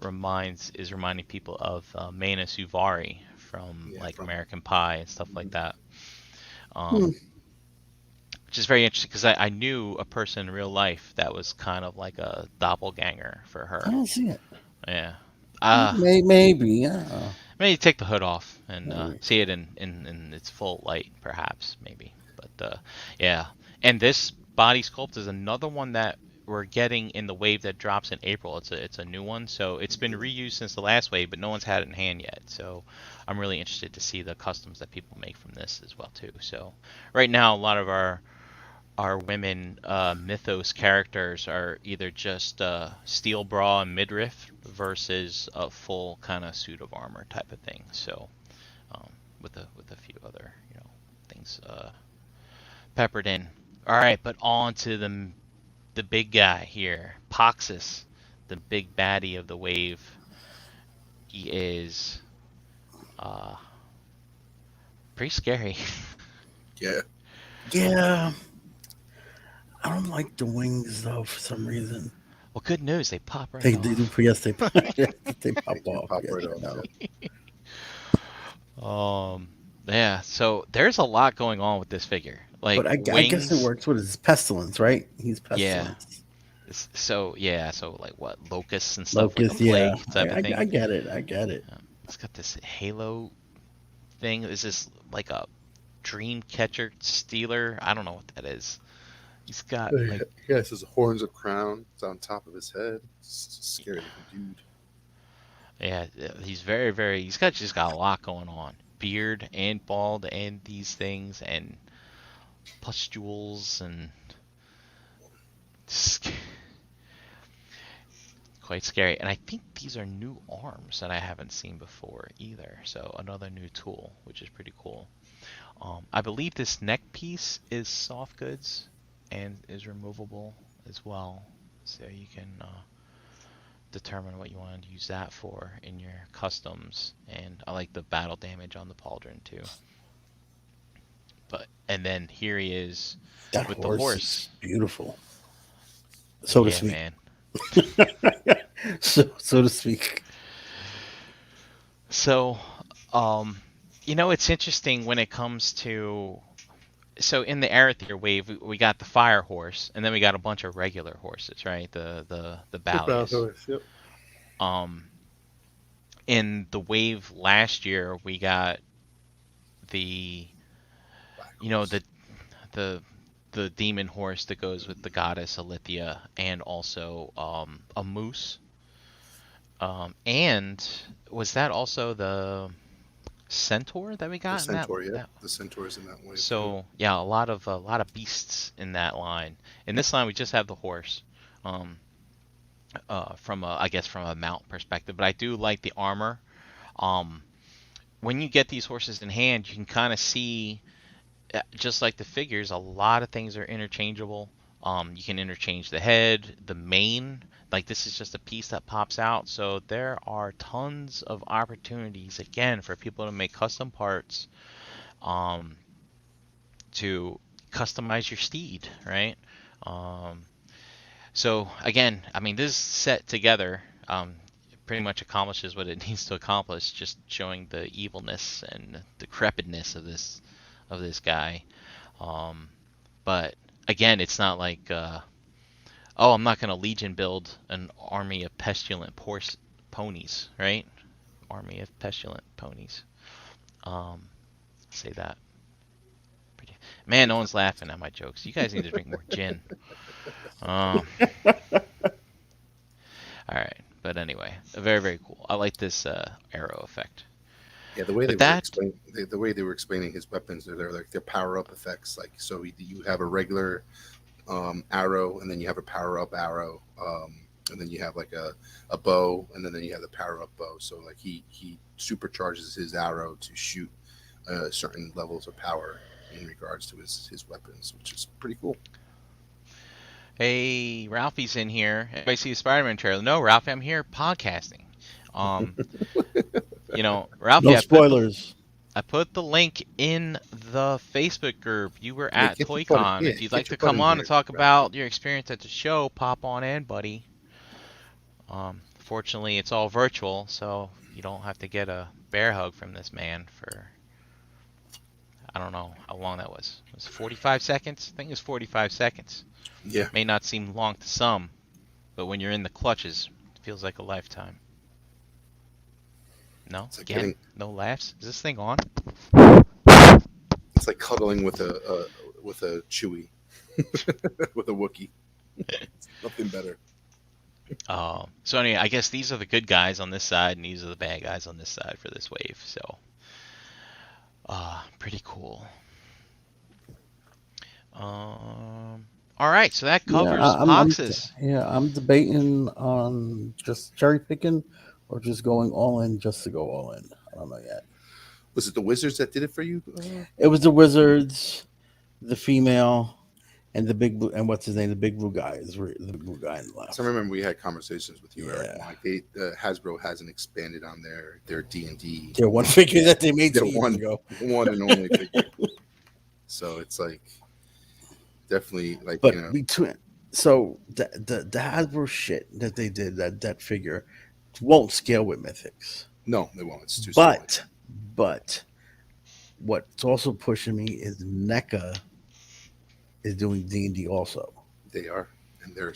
is reminding people of Mena Suvari from Yeah, like from American Pie and stuff like mhm. that. Hmm. Um, which is very interesting because I knew a person in real life that was kind of like a doppelganger for I her. don't see it. Yeah. Maybe. Yeah. Maybe take the hood off and Maybe. see it in its full light, perhaps, maybe. But yeah. And this body sculpt is another one that we're getting in the wave that drops in April. It's a new one, so it's been reused since the last wave, but no one's had it in hand yet. So I'm really interested to see the customs that people make from this as well too. So right now, a lot of our women mythos characters are either just steel bra and midriff versus a full kind of suit of armor type of thing. So with a few other things peppered in. All right, but on to the big guy here, Poxxus, the big baddie of the wave. He is pretty scary. Yeah. Yeah. I don't like the wings though for some reason. Well, good news, they pop right They off. do. Yes, they pop They do off. pop Yes, right I off. know. Yeah, so there's a lot going on with this figure. Like But I guess it wings, works with his pestilence, right? He's yeah. pestilence. So like what, locusts and stuff, like a Locust, yeah. plague type of thing. I get it. I get it. It's got this halo thing. Is this like a dream catcher stealer? I don't know what that is. He's got like, Yeah, it says horns of crown. It's on top of his head. It's a scary looking dude. yeah, he's very. He's just got a lot going on. Beard and bald and these things and pustules and quite scary. And I think these are new arms that I haven't seen before either. So another new tool, which is pretty cool. I believe this neck piece is soft goods and is removable as well. So you can determine what you want to use that for in your customs. And I like the battle damage on the pauldron too. And then here he is That with horse the horse. is beautiful. So to speak. Man. so to speak. So, it's interesting when it comes to. So in the Arathir wave, we got the fire horse, and then we got a bunch of regular horses, right? The Ballius. Yep. In the wave last year, we got the the demon horse that goes with the goddess Alithia, and also a moose. And was that also the centaur that we got? The centaur, in that? The centaur's in that wave. So yeah, a lot of beasts in that line. In this line, we just have the horse. From a mount perspective, but I do like the armor. When you get these horses in hand, you can kind of see, just like the figures, a lot of things are interchangeable. You can interchange the head, the mane. Like this is just a piece that pops out. So there are tons of opportunities again for people to make custom parts, to customize your steed, right? So again, I mean, this set together pretty much accomplishes what it needs to accomplish, just showing the evilness and decrepitness of this guy. But again, it's not like, I'm not going to Legion build an army of pestilent ponies, right? Army of pestilent ponies. Say that. Man, no one's laughing at my jokes. You guys need to drink more gin. All right, but anyway, very, very cool. I like this arrow effect. Yeah, the way they were explaining his weapons, they're power up effects. Like, so you have a regular arrow, and then you have a power up arrow, and then you have like a bow, and then you have the power up bow. So like he supercharges his arrow to shoot certain levels of power in regards to his weapons, which is pretty cool. Hey, Ralphie's in here. Everybody see the Spider-Man trailer? No, Ralphie, I'm here podcasting. Ralphie, No spoilers. I put the link in the Facebook group. You were at ToyCon. If you'd like to your butt come in on here, and talk Ralphie. about your experience at the show, pop on in, buddy. Fortunately, it's all virtual, so you don't have to get a bear hug from this man for, I don't know how long that was. It was 45 seconds? I think it was 45 seconds. Yeah. May not seem long to some, but when you're in the clutches, it feels like a lifetime. No? It's like Again? No laughs? Is this thing on? It's like cuddling with a Chewie, with a Wookiee. It's nothing better. So anyway, I guess these are the good guys on this side, and these are the bad guys on this side for this wave. So, pretty cool. All right, so that Yeah, covers Poxxus. I'm debating on just cherry picking or just going all in just to go all in. I don't know yet. Was it the Wizards that did it for you? It was the Wizards, the female, and the big blue, and what's his name? The big blue guy is the blue guy in the left. So I remember we had conversations with you, Eric. Yeah. Like Hasbro hasn't expanded on their D&D. Their one figure that they made Their 2 years ago. one and only figure. So it's like definitely like But you know. between so the Hasbro shit that they did that figure won't scale with Mythics. No, they won't. It's too small. But what's also pushing me is NECA is doing D&D also. They are, and they're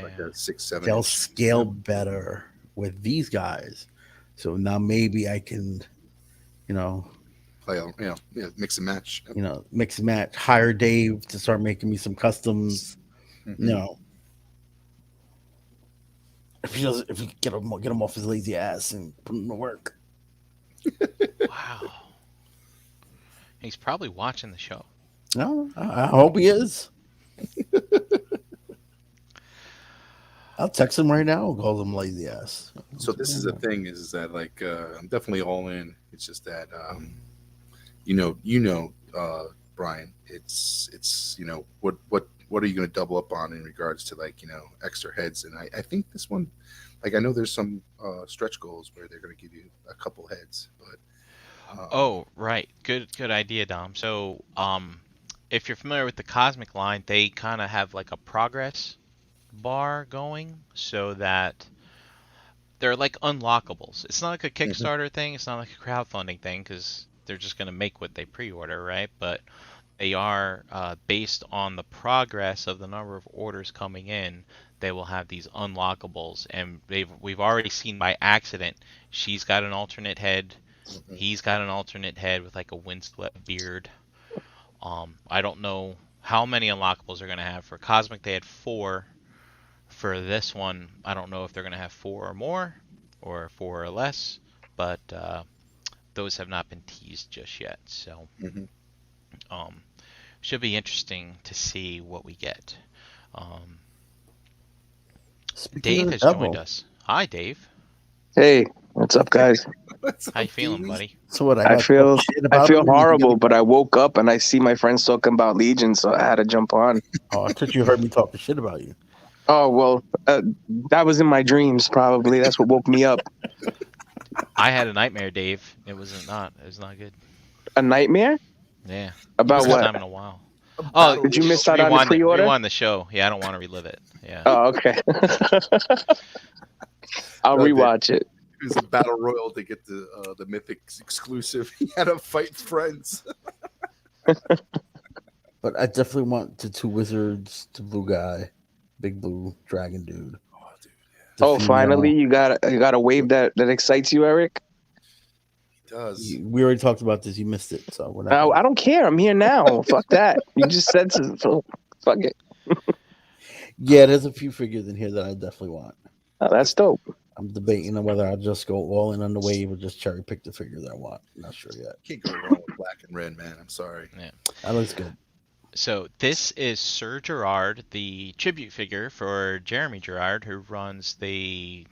like a 6, 7. They'll scale better with these guys. So now maybe I can, play, mix and match. Mix and match. Hire Dave to start making me some customs. Mm-hmm. If he get him off his lazy ass and put him to work. Wow. He's probably watching the show. No, I hope he is. I'll text him right now and call him lazy ass. So this is the thing is that like I'm definitely all in. It's just that Brian, it's what are you going to double up on in regards to like extra heads? And I think this one, like I know there's some stretch goals where they're going to give you a couple heads, but oh right, good idea, Dom. So if you're familiar with the Cosmic line, they kind of have like a progress bar going so that they're like unlockables. It's not like a Kickstarter thing, it's not like a crowdfunding thing because they're just going to make what they pre-order, right? But they are based on the progress of the number of orders coming in. They will have these unlockables, and we've already seen by accident. She's got an alternate head. He's got an alternate head with like a windswept beard. I don't know how many unlockables they're going to have. For Cosmic, they had 4. For this one, I don't know if they're going to have 4 or more or 4 or less, but those have not been teased just yet. So should be interesting to see what we get. Dave has joined us. Hi, Dave. Hey, what's up, guys? How you feeling, buddy? So what? I feel horrible, but I woke up and I see my friends talking about Legion, so I had to jump on. Oh, I thought you heard me talking shit about you. Oh well, that was in my dreams. Probably that's what woke me up. I had a nightmare, Dave. It was not good. A nightmare? Yeah. About First what? time in a while. Oh, did you miss out on the pre-order? Rewind the show. Yeah, I don't want to relive it. Yeah. Oh, okay. I'll rewatch it. It was a battle royal to get the Mythics exclusive. He had to fight friends. But I definitely want the 2 wizards, the blue guy, big blue dragon dude. Oh, dude. Yeah. Oh, finally, you got a wave that excites you, Eric. It does. We already talked about this. You missed it, so we're not. I don't care. I'm here now. Fuck that. You just said so. Fuck it. Yeah, there's a few figures in here that I definitely want. Oh, that's dope. I'm debating on whether I'll just go all in on the wave or just cherry pick the figures I want. Not sure yet. Can't go wrong with black and red, man. I'm sorry. Yeah. That looks good. So this is Sir Gerard, the tribute figure for Jeremy Gerard, who runs the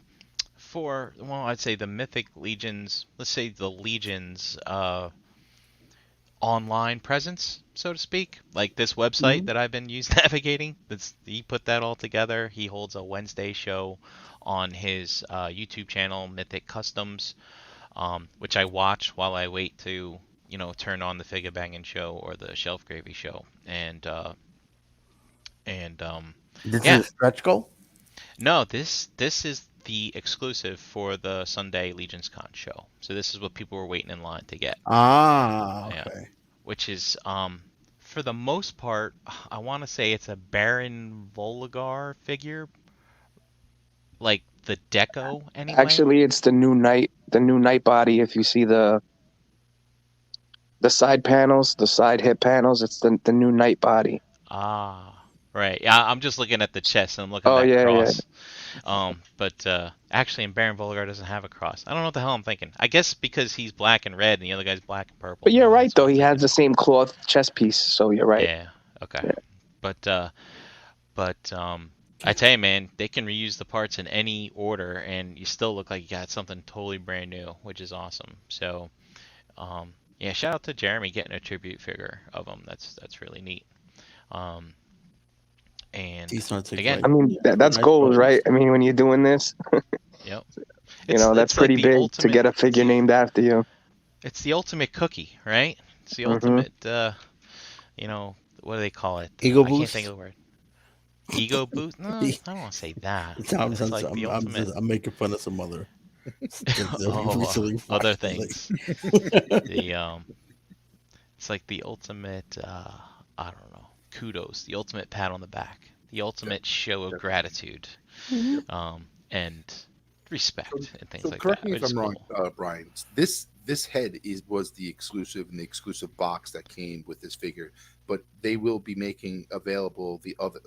I'd say the Mythic Legions, let's say the Legions online presence, so to speak. Like this website that I've been navigating, he put that all together. He holds a Wednesday show on his YouTube channel, Mythic Customs, which I watch while I wait to turn on the Figure Banging show or the Shelf Gravy show. And This is a stretch goal? No, this is the exclusive for the Sunday LegionsCon show. So this is what people were waiting in line to get. Ah, okay. Yeah. Which is for the most part, I want to say it's a Baron Volgar figure, like the deco anyway. Actually, it's the new night body. If you see the side panels, the side hip panels, it's the new night body. Ah, right. Yeah, I'm just looking at the chest and I'm looking at that cross. Yeah. But actually, in Baron Volgar doesn't have a cross. I don't know what the hell I'm thinking. I guess because he's black and red and the other guy's black and purple. But you're right, though. He has the same cloth chest piece, so you're right. Yeah. Okay. Yeah. But But I tell you, man, they can reuse the parts in any order, and you still look like you got something totally brand new, which is awesome. So, yeah, shout out to Jeremy getting a tribute figure of him. That's really neat. Um, and He's gonna take again, like I mean, that's nice goals, photos. right? I mean, when you're doing this, yep, that's it's like pretty the big to ultimate. get a figure named after you. It's the ultimate cookie, right? It's the Hmm. ultimate. What do they call it? Ego I can't think boost. of the word. Ego boost? No, I don't want to say that. But it's like the ultimate. I'm making fun of some other recently Other watched thing. things. The It's like the ultimate. I don't know. Kudos. The ultimate pat on the back. The ultimate show of gratitude. And respect and things So like correct that, me which if is I'm wrong, cool. Brian. This head was the exclusive and the exclusive box that came with this figure, but they will be making available the other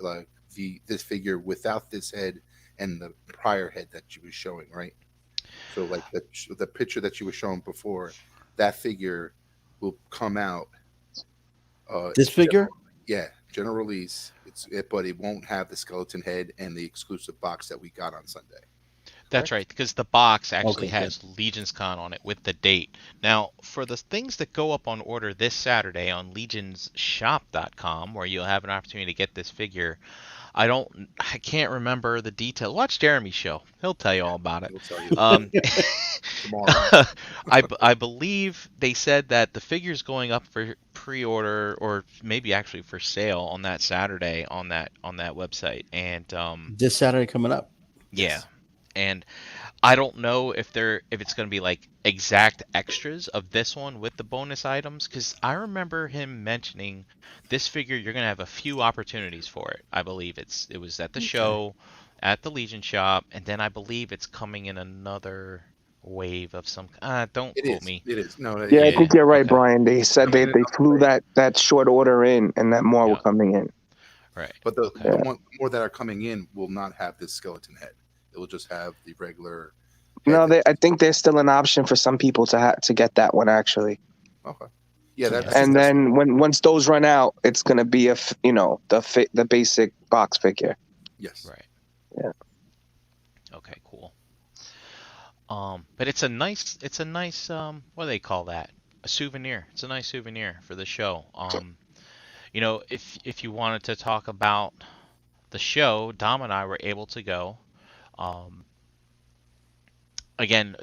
this figure without this head and the prior head that you was showing, right? So like the picture that you were showing before, that figure will come out. This figure? General release. But it won't have the skeleton head and the exclusive box that we got on Sunday. That's Correct? right, because the box actually Okay, good. has LegionsCon on it with the date. Now, for the things that go up on order this Saturday on legionsshop.com, where you'll have an opportunity to get this figure, I can't remember the detail. Watch Jeremy's show; he'll tell you all about it. He'll tell you Um, tomorrow. I believe they said that the figure's going up for pre-order, or maybe actually for sale on that Saturday on that website, and This Saturday coming up. yeah. And I don't know if it's going to be like exact extras of this one with the bonus items, because I remember him mentioning this figure you're going to have a few opportunities for it. I believe it was at the show, at the Legion shop, and then I believe it's coming in another wave of some. Don't It quote is. me. It is. No, Yeah, I Yeah. think you're right, Okay. Brian. They said they flew that short order in, and that more were Yeah. coming in. Right. But the Okay. more that are coming in will not have this skeleton head. It will just have the regular head. No, I think there's still an option for some people to get that one actually. Okay. Yeah, And then once those run out, it's gonna be the basic box figure. yes. Right. Yeah. Okay. Cool. But it's a nice what do they call that? A souvenir. It's a nice souvenir for the show. If you wanted to talk about the show, Dom and I were able to go. Again,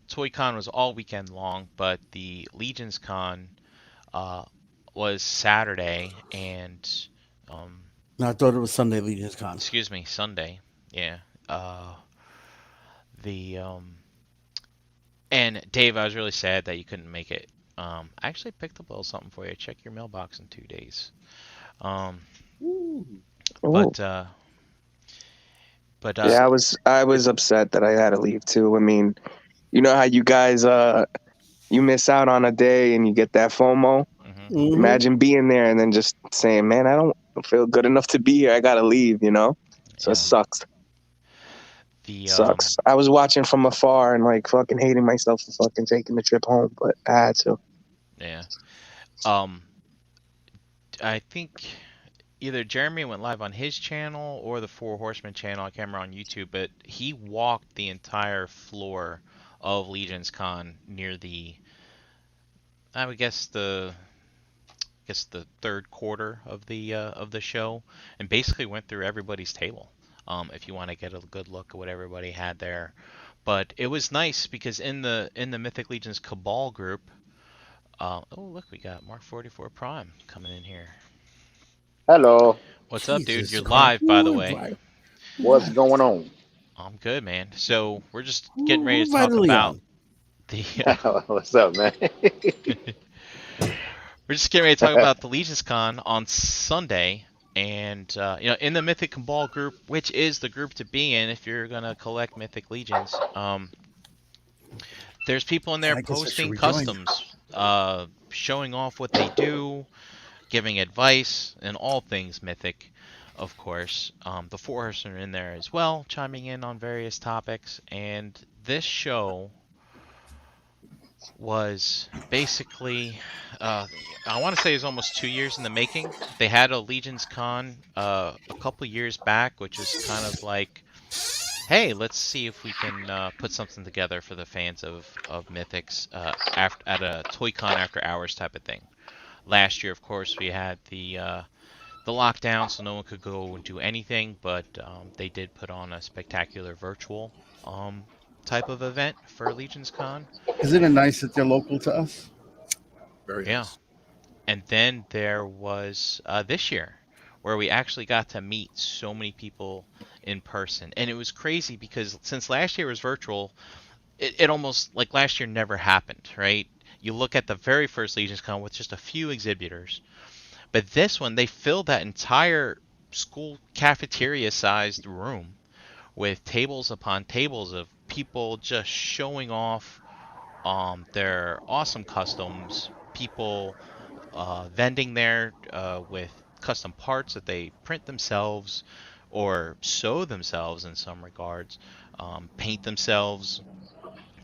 ToyCon was all weekend long, but the LegionsCon was Saturday and No, I thought it was Sunday LegionsCon. excuse me, Sunday. Yeah. The And Dave, I was really sad that you couldn't make it. I actually picked up a little something for you. Check your mailbox in 2 days. Ooh. But Yeah, I was upset that I had to leave too. I mean, you know how you guys you miss out on a day and you get that FOMO. mhm. Imagine being there and then just saying, "Man, I don't feel good enough to be here. I gotta leave." So it Yeah. sucks. The Sucks. I was watching from afar and like fucking hating myself for fucking taking the trip home, but I had to. Yeah. I think either Jeremy went live on his channel or the Four Horsemen channel. I can't remember on YouTube, but he walked the entire floor of LegionsCon near I would guess the third quarter of the show, and basically went through everybody's table. If you want to get a good look at what everybody had there, but it was nice because in the Mythic Legions Cabal group. Oh look, we got Mark 44 Prime coming in here. Hello. What's up, dude? Jesus You're Christ. live, by the Who way. invite- What's going on? I'm good, man. So we're just getting ready to invited talk about Leon? the. What's up, man? We're just getting ready to talk about the LegionsCon on Sunday, and in the Mythic Cabal group, which is the group to be in if you're gonna collect Mythic Legions. There's people in there I guess I should posting rejoin. customs, showing off what they do, giving advice, and all things Mythic, of course. The Four Horsemen are in there as well, chiming in on various topics. And this show, was basically, I want to say it was almost 2 years in the making. They had a LegionsCon a couple years back, which was kind of like, hey, let's see if we can put something together for the fans of Mythics at a ToyCon after hours type of thing. Last year, of course, we had the lockdown, so no one could go and do anything, but they did put on a spectacular virtual type of event for LegionsCon. Isn't it nice that they're local to us? Very Yeah. nice. And then there was this year where we actually got to meet so many people in person. And it was crazy because since last year was virtual, it almost, like, last year never happened, right? You look at the very first LegionsCon with just a few exhibitors. But this one, they filled that entire school cafeteria-sized room with tables upon tables of people just showing off their awesome customs, people vending there with custom parts that they print themselves or sew themselves in some regards, paint themselves,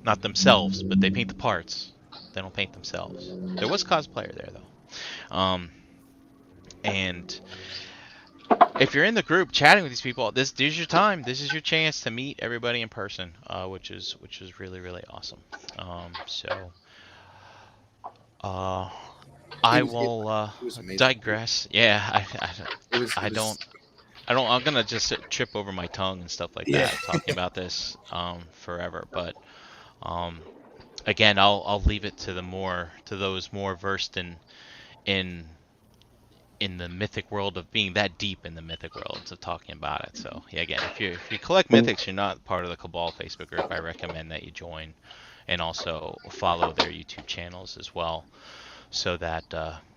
not themselves, but they paint the parts. They don't paint themselves. There was cosplayer there though, and if you're in the group chatting with these people, this is your time. This is your chance to meet everybody in person, which is really awesome. So. I It was, it, will it was amazing. digress. Yeah, It was. I It was. don't. I'm gonna just trip over my tongue and stuff like Yeah. that talking about this forever. But um, again, I'll leave it to those more versed in in the mythic world of being that deep in the mythic world of talking about it. So yeah, again, if you collect mythics, you're not part of the Cabal Facebook group, I recommend that you join and also follow their YouTube channels as well, so that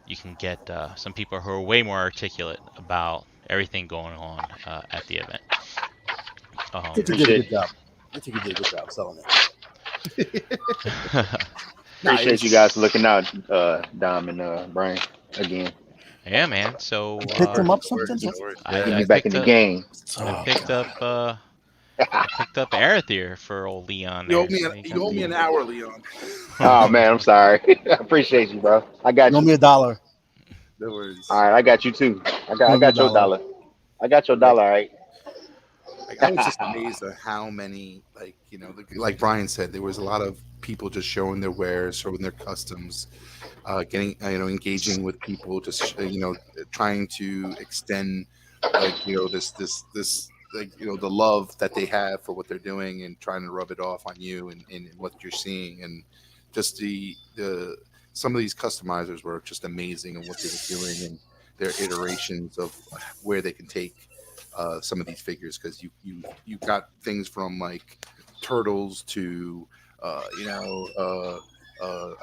you can get some people who are way more articulate about everything going on at the event. I think you did a Appreciate good job. I think you did a good job selling it. appreciate you guys looking out, Dom and Brian again. Yeah, man. So Picked him up No worries, something. no worries. Get I me back in picked the up game. I Oh, picked God. up I picked up Arathir for old Leon You there. owe me. So he You got owe me the. an hour, Leon. Oh man, I'm sorry. I appreciate you, bro. I got You owe you. me $1. No worries. All right, I got you too. You I owe me got your $1. dollar. I got your Yeah. dollar. All right. Like, I was just amazed at how many, like, like Brian said, there was a lot of people just showing their wares, showing their customs, getting, engaging with people, just, trying to extend, like, this, like, the love that they have for what they're doing and trying to rub it off on you and what you're seeing. And just some of these customizers were just amazing in what they were doing and their iterations of where they can take some of these figures, because you got things from like turtles to I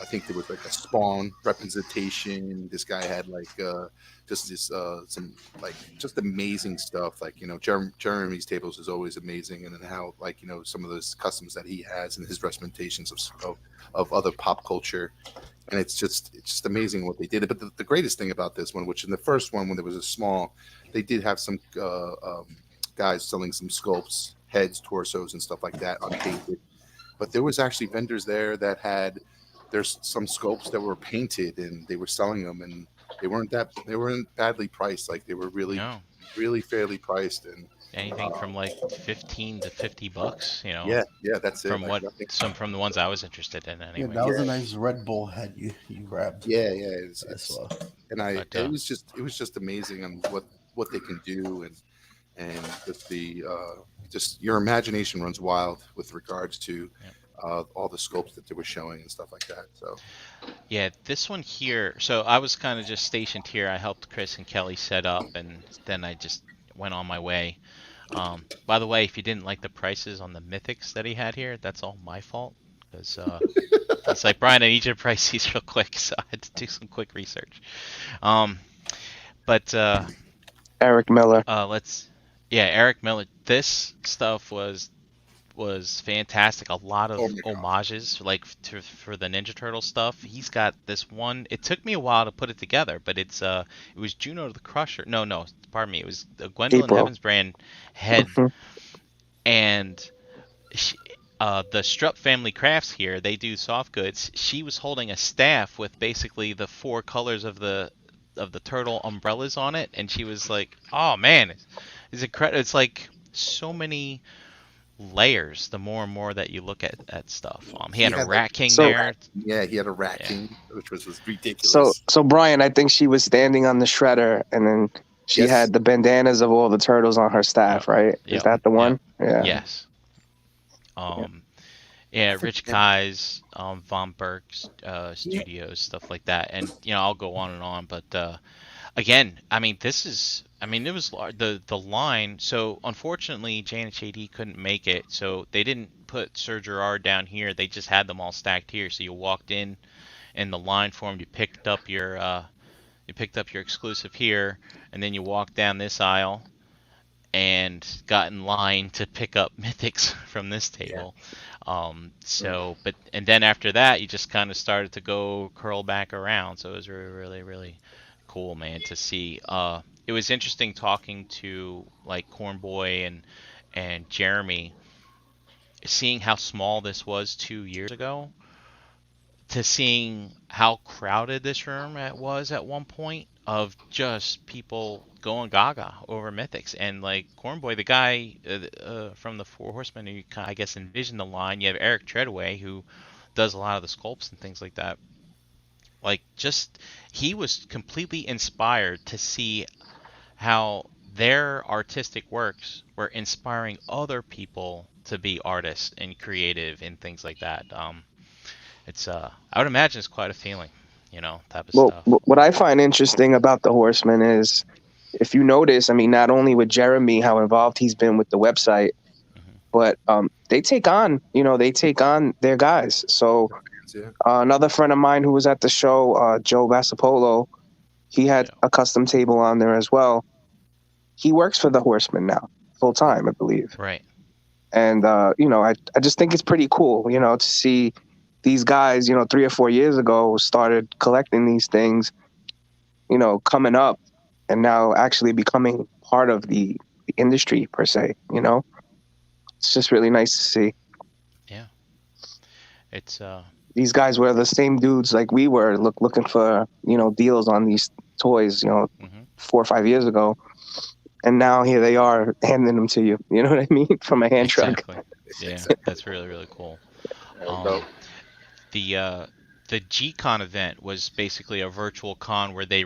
think there was like a Spawn representation. This guy had like just this some like just amazing stuff. Like, Jeremy's tables is always amazing, and then how, like, some of those customs that he has and his representations of other pop culture. And it's just amazing what they did. But the greatest thing about this one, which in the first one when there was a small, they did have some guys selling some sculpts, heads, torsos, and stuff like that unpainted. But there was actually vendors there that had there's some sculpts that were painted and they were selling them, and they weren't badly priced. Like, they were really No, really fairly priced. And anything from like 15 to $50. yeah, that's it. From Like, what nothing. from the ones I was interested in, Yeah, anyways. that was Yeah. a nice Red Bull head you grabbed. Yeah, I saw. and But, it was just amazing on what they can do, and just just your imagination runs wild with regards to Yep. all the scopes that they were showing and stuff like that. So Yeah, this one here. So I was kind of just stationed here. I helped Chris and Kelly set up, and then I just went on my way. By the way, if you didn't like the prices on the mythics that he had here, that's all my fault. Because it's like, Brian, I need you to price these real quick, so I had to do some quick research. But Eric Miller. Eric Miller. This stuff was fantastic. A lot of Oh my God. homages, like for the Ninja Turtle stuff. He's got this one. It took me a while to put it together, but it was Juno the Crusher. No, pardon me. It was the Gwendolyn April. Heavensbrand head, Mhm. and the Strupp family crafts here, they do soft goods. She was holding a staff with basically the 4 colors of the turtle umbrellas on it, and she was like, "Oh man, it's incredible." It's like so many layers the more and more that you look at stuff. He had a rat king So- there. Yeah, he had a rat Yeah. king, which was ridiculous. So Brian, I think she was standing on the shredder, and then she Yes. had the bandanas of all the turtles on her staff, right? Yep. Is that the one? Yeah. Yes. Yeah, Rich Kai's, Von Berg's studios, stuff like that, and I'll go on and on, but again, I mean, it was the line. So unfortunately, Janet JD couldn't make it, so they didn't put Sir Gerard down here. They just had them all stacked here. So you walked in the line formed. You picked up your exclusive here, and then you walked down this aisle and got in line to pick up mythics from this table. And then after that, you just kind of started to go curl back around. So it was really, really, really cool, man, to see. It was interesting talking to like Cornboy and Jeremy, seeing how small this was 2 years ago, to seeing how crowded this room was at one point, of just people going gaga over mythics. And like Cornboy, the guy from the Four Horsemen who I guess envisioned the line, you have Eric Treadaway who does a lot of the sculpts and things like that. Like, just he was completely inspired to see how their artistic works were inspiring other people to be artists and creative and things like that. It's I would imagine it's quite a feeling, type of stuff. What I find interesting about the Horsemen is, if you notice, I mean, not only with Jeremy, how involved he's been with the website, but they take on their guys. So another friend of mine who was at the show, Joe Vasipolo, he had a custom table on there as well. He works for the Horsemen now, full time, I believe. Right. And I just think it's pretty cool, to see these guys, 3 or 4 years ago started collecting these things, coming up and now actually becoming part of the industry per se, It's just really nice to see. Yeah. It's these guys were the same dudes like we were looking for, deals on these toys, 4 or 5 years ago. And now here they are handing them to you. You know what I mean? From a hand truck. Yeah, that's really, really cool. The G-Con event was basically a virtual con where they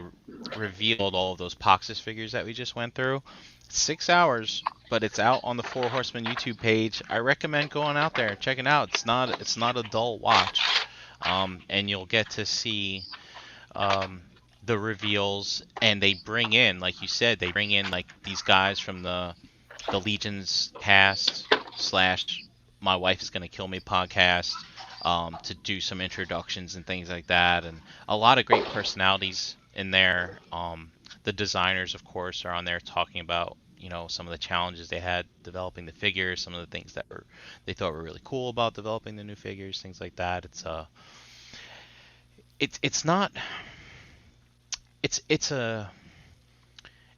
revealed all of those Poxxus figures that we just went through. 6 hours, but it's out on the Four Horsemen YouTube page. I recommend going out there and checking it out. It's not a dull watch, and you'll get to see the reveals. And they bring in, like you said, like these guys from the Legions cast / My Wife Is Gonna Kill Me podcast. To do some introductions and things like that, and a lot of great personalities in there. The designers, of course, are on there talking about some of the challenges they had developing the figures, some of the things that they thought were really cool about developing the new figures, things like that.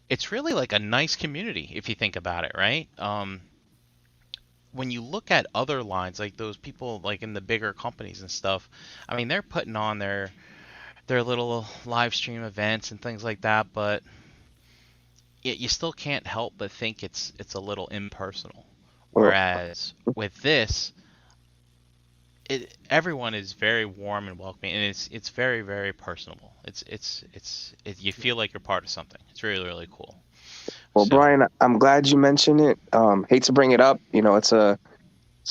It's really like a nice community if you think about it, right? When you look at other lines, like those people like in the bigger companies and stuff, I mean, they're putting on their little live stream events and things like that, but you still can't help but think it's a little impersonal. Whereas with this, everyone is very warm and welcoming, and it's very, very personable. You feel like you're part of something. It's really, really cool. Well, Brian, I'm glad you mentioned it. Hate to bring it up. It's a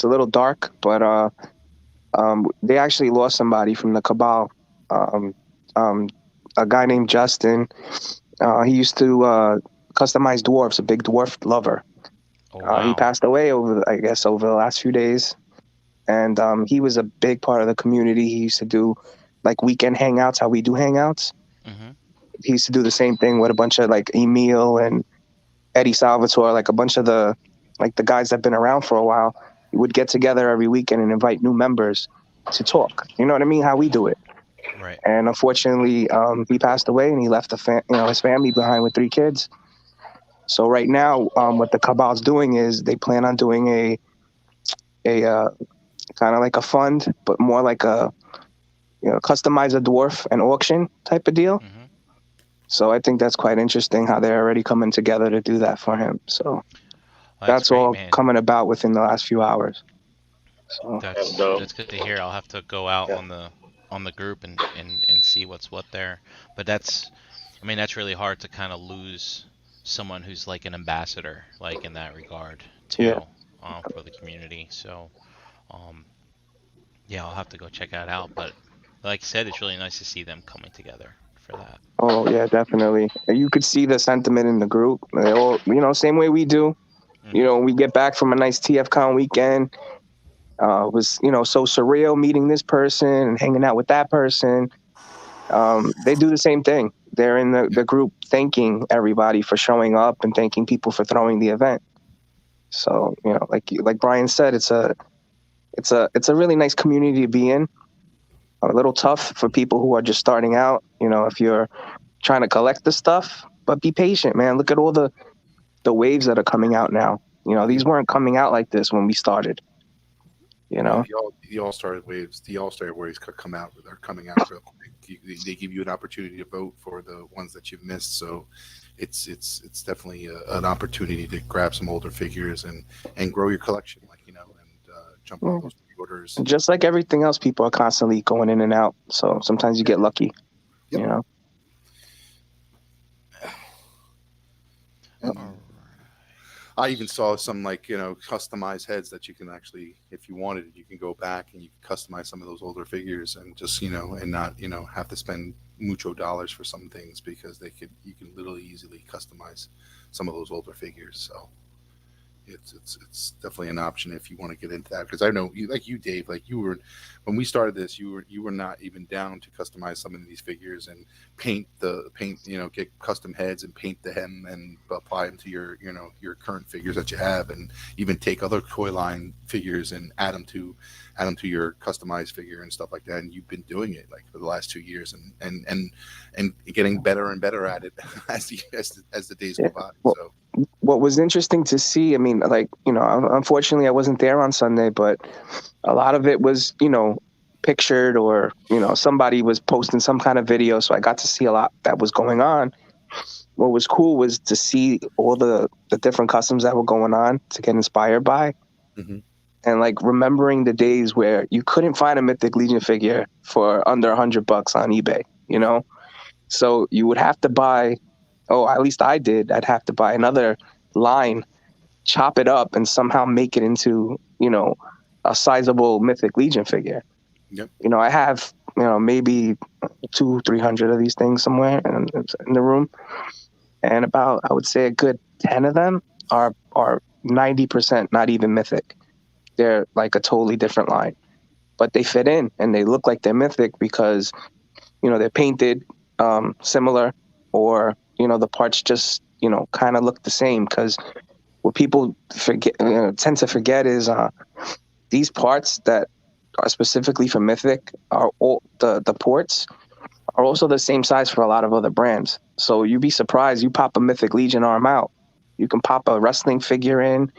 little dark, but they actually lost somebody from the Cabal. A guy named Justin. He used to customize dwarves, a big dwarf lover. Oh, wow. He passed away over the last few days. And he was a big part of the community. He used to do like weekend hangouts, how we do hangouts. Mm-hmm. He used to do the same thing with a bunch of like Emil and Eddie Salvatore, like a bunch of the guys that have been around for a while. We would get together every weekend and invite new members to talk. You know what I mean? How we do it. Right. And unfortunately, he passed away and he left his family behind with 3 kids. So right now, what the Cabal's doing is they plan on doing a kind of like a fund, but more like a customize a dwarf and auction type of deal. Mm-hmm. So I think that's quite interesting how they're already coming together to do that for him. So Well, that's great, all man. coming about within the last few hours. So That's dope. that's good to hear. I'll have to go out Yeah. on the group and see what's what there. But that's, I mean, that's really hard to kind of lose someone who's like an ambassador, like in that regard too, Yeah. for the community. So, um, yeah, I'll have to go check that out. But like I said, it's really nice to see them coming together for that. oh yeah, definitely. You could see the sentiment in the group. They all, same way we do. Mhm. We get back from a nice TFCon weekend. It was so surreal meeting this person and hanging out with that person. They do the same thing. They're in the group thanking everybody for showing up and thanking people for throwing the event. So like Brian said, it's a really nice community to be in. A little tough for people who are just starting out. If you're trying to collect the stuff, but be patient, man. Look at all the waves that are coming out now. These weren't coming out like this when we started. The All-Star waves, come out. They're coming out real quick. They give you an opportunity to vote for the ones that you've missed. So it's definitely an opportunity to grab some older figures and grow your collection, and jump on those pre-orders. Just like everything else, people are constantly going in and out. So sometimes you get lucky. Yep. And I even saw some customized heads that you can actually, if you wanted, you can go back and you can customize some of those older figures and just and not have to spend mucho dollars for some things, because you can literally easily customize some of those older figures. So it's definitely an option if you want to get into that, because I know you Dave, when we started this, you were not even down to customize some of these figures and paint get custom heads and paint them and apply them to your current figures that you have, and even take other toy line figures and add them to your customized figure and stuff like that. And you've been doing it for the last 2 years and getting better and better at it as the days go by. Well, so what was interesting to see, I mean, unfortunately I wasn't there on Sunday, but a lot of it was, pictured, or, somebody was posting some kind of video. So I got to see a lot that was going on. What was cool was to see all the different customs that were going on to get inspired by. Mm-hmm. And remembering the days where you couldn't find a Mythic Legion figure for under $100 on eBay, So you would have to buy, at least I did. I'd have to buy another line, chop it up, and somehow make it into, a sizable Mythic Legion figure. Yep. I have, maybe 200-300 of these things somewhere in the room. And about, I would say a good 10 of them are 90% not even Mythic. They're like a totally different line. But they fit in and they look like they're Mythic because, they're painted similar, or the parts just kind of look the same. Because what people tend to forget is these parts that are specifically for Mythic are all the ports are also the same size for a lot of other brands. So you'd be surprised. You pop a Mythic Legion arm out, you can pop a wrestling figure in.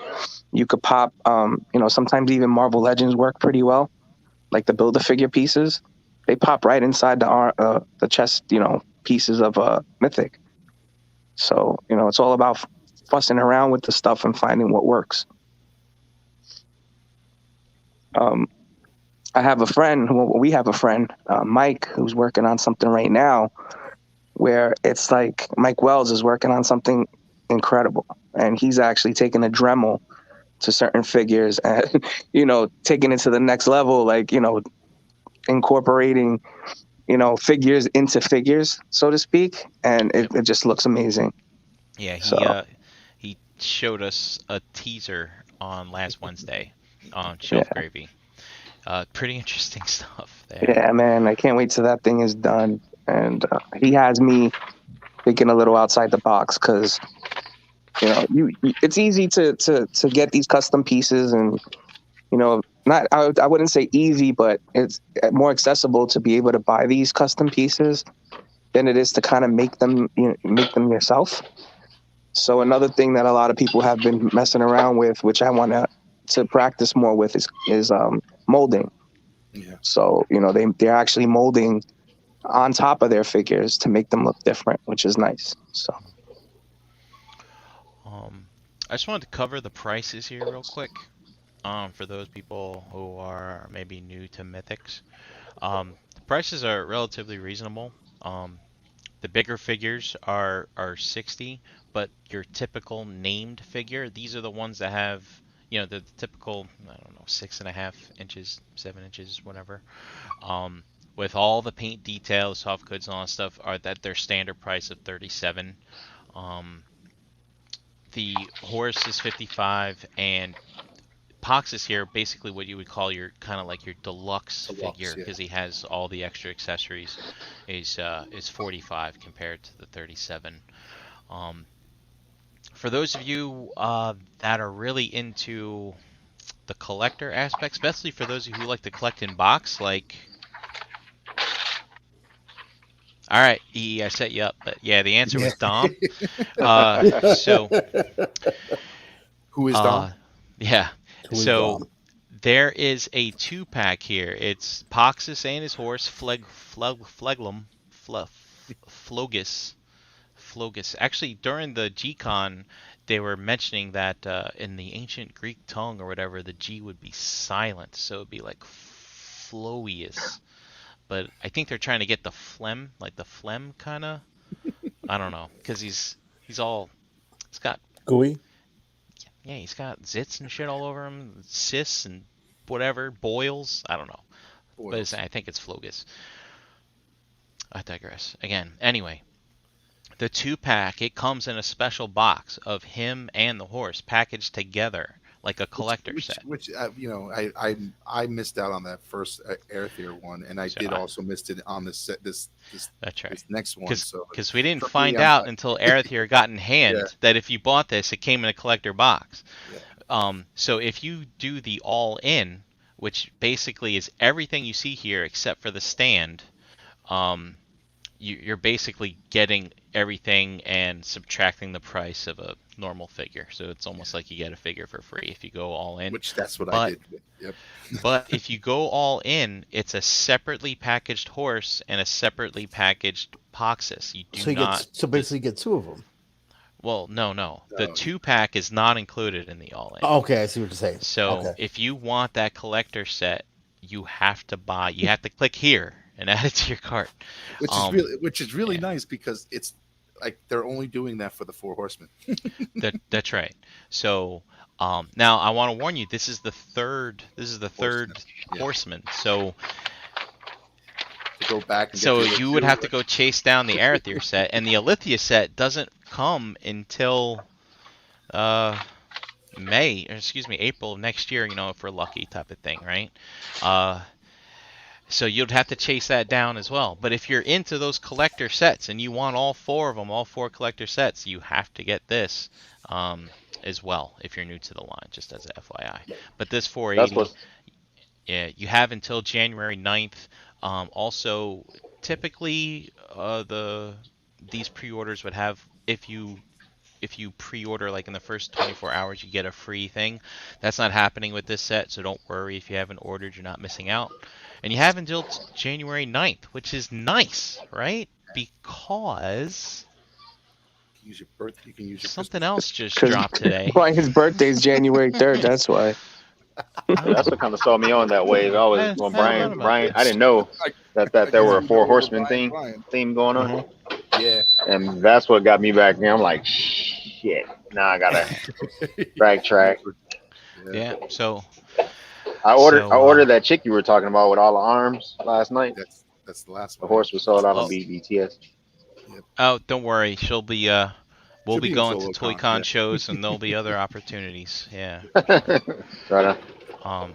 You could pop sometimes even Marvel Legends work pretty well, like the Build-A-Figure pieces. They pop right inside the chest, pieces of Mythic. So, it's all about fussing around with the stuff and finding what works. We have a friend, Mike, who's working on something right now where it's like Mike Wells is working on something incredible. And he's actually taking a Dremel to certain figures and, taking it to the next level, incorporating, figures into figures, so to speak. And it just looks amazing. Yeah, he showed us a teaser on last Wednesday on Shelf Gravy. Pretty interesting stuff there. Yeah, man, I can't wait till that thing is done. And he has me thinking a little outside the box because, it's easy to get these custom pieces and, I wouldn't say easy, but it's more accessible to be able to buy these custom pieces than it is to kind of make them yourself. So another thing that a lot of people have been messing around with, which I want to practice more with, is molding. Yeah. So, they're actually molding on top of their figures to make them look different, which is nice. So, I just wanted to cover the prices here real quick. For those people who are maybe new to Mythics, the prices are relatively reasonable. The bigger figures are 60, but your typical named figure, these are the ones that have, the typical, I don't know, 6.5 inches, 7 inches, whatever. With all the paint details, soft goods, and all that stuff, are that their standard price of 37. The horse is 55, and Poxxus here, basically what you would call your kind of like your deluxe figure, yeah. because he has all the extra accessories, is 45 compared to the 37. For those of you that are really into the collector aspect, especially for those of you who like to collect in box, like, all right, EE, I set you up, but yeah, the answer was Dom. So, Who is Dom? yeah, Who is so. Dom? There is a 2-pack here. It's Poxus and his horse, Flogus. Actually, during the G-Con, they were mentioning that in the ancient Greek tongue or whatever, the G would be silent, so it'd be like Floius. But I think they're trying to get the phlegm, like the phlegm kind of. I don't know, because he's got Gooey? Yeah, he's got zits and shit all over him, cysts and whatever, boils. I don't know. Boils. But I think it's Flogus. I digress. Again, anyway, the 2-pack, it comes in a special box of him and the horse packaged together like a collector set. Which I missed out on that first Arathir one, and I did also missed it on this set. This That's right. This next one. Because we didn't find out until Arathir got in hand that if you bought this, it came in a collector box. Yeah. So if you do the all-in, which basically is everything you see here except for the stand, you're basically getting everything and subtracting the price of a normal figure. So it's almost like you get a figure for free if you go all in. Which that's what I did. Yep. But if you go all in, it's a separately packaged horse and a separately packaged Poxxus. You do So basically, you get 2 of them. Well, no. The 2-pack is not included in the all-in. Oh, okay, I see what you're saying. So if you want that collector set, you have to click here and add it to your cart. Which is really nice, because it's like they're only doing that for the 4 horsemen. That's right. So now I want to warn you, this is the third horseman. So to go back and you would have to go chase down the Arathir set, and the Alithia set doesn't come until April of next year, if we're lucky, type of thing, right? So you'd have to chase that down as well. But if you're into those collector sets and you want all 4 of them, all 4 collector sets, you have to get this as well if you're new to the line, just as a FYI. But this 480, you have until January 9th. Also, typically these pre-orders would have, if you pre-order like in the first 24 hours, you get a free thing. That's not happening with this set, so don't worry if you haven't ordered, you're not missing out. And you have until January 9th, which is nice, right? Because you can use your something else just dropped today. Why his birthday's January 3rd, that's why. That's what kind of saw me on that wave. Brian, I didn't know that there were a 4 horsemen theme going on. Mm-hmm. Yeah. And that's what got me back there. I'm like, shit. Now I gotta backtrack. Yeah. So I ordered that chick you were talking about with all the arms last night. That's the last one. The horse was sold out on BTS. Yep. Oh, don't worry. She'll be we'll be going to ToyconNJ shows, and there'll be other opportunities. Yeah. Right on.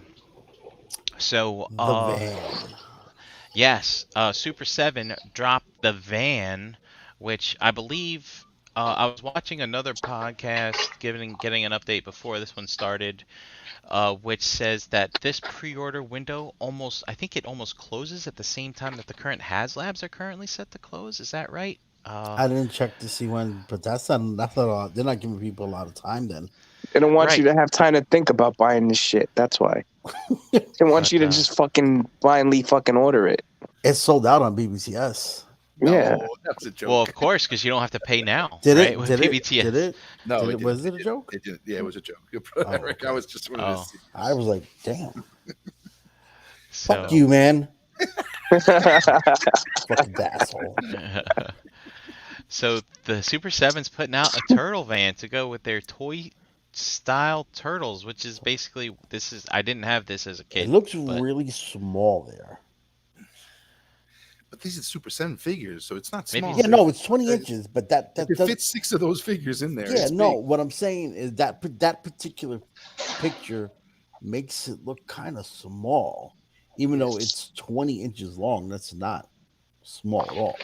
So the van. Yes, Super 7 dropped the van, which I believe I was watching another podcast getting an update before this one started, which says that this pre-order window almost closes at the same time that the current HasLabs are currently set to close. Is that right? I didn't check to see when, but that's not a lot. They're not giving people a lot of time then. They don't want you Right. to have time to think about buying this shit. That's why. They want But, you to just fucking blindly fucking order it. It's sold out on BBTS. No, Yeah. that's a joke. Well, of course, because you don't have to pay now, Did right? it? With Did it? PBTS. Did it? No, Did it? Was it a joke? It didn't. Yeah, it was a joke. Oh, Eric, okay. I was just wanted to see. I was like, damn. So, Fuck you, man. Fucking asshole. So the Super 7's putting out a turtle van to go with their toy style turtles, which is basically I didn't have this as a kid. It looks but really small there. But these are Super 7 figures, so it's not Maybe- small. Yeah, no, it's 20 inches, but that It doesn't. fits 6 of those figures in there. Yeah, It's no. big. What I'm saying is that particular picture makes it look kind of small, even though it's 20 inches long. That's not small at all.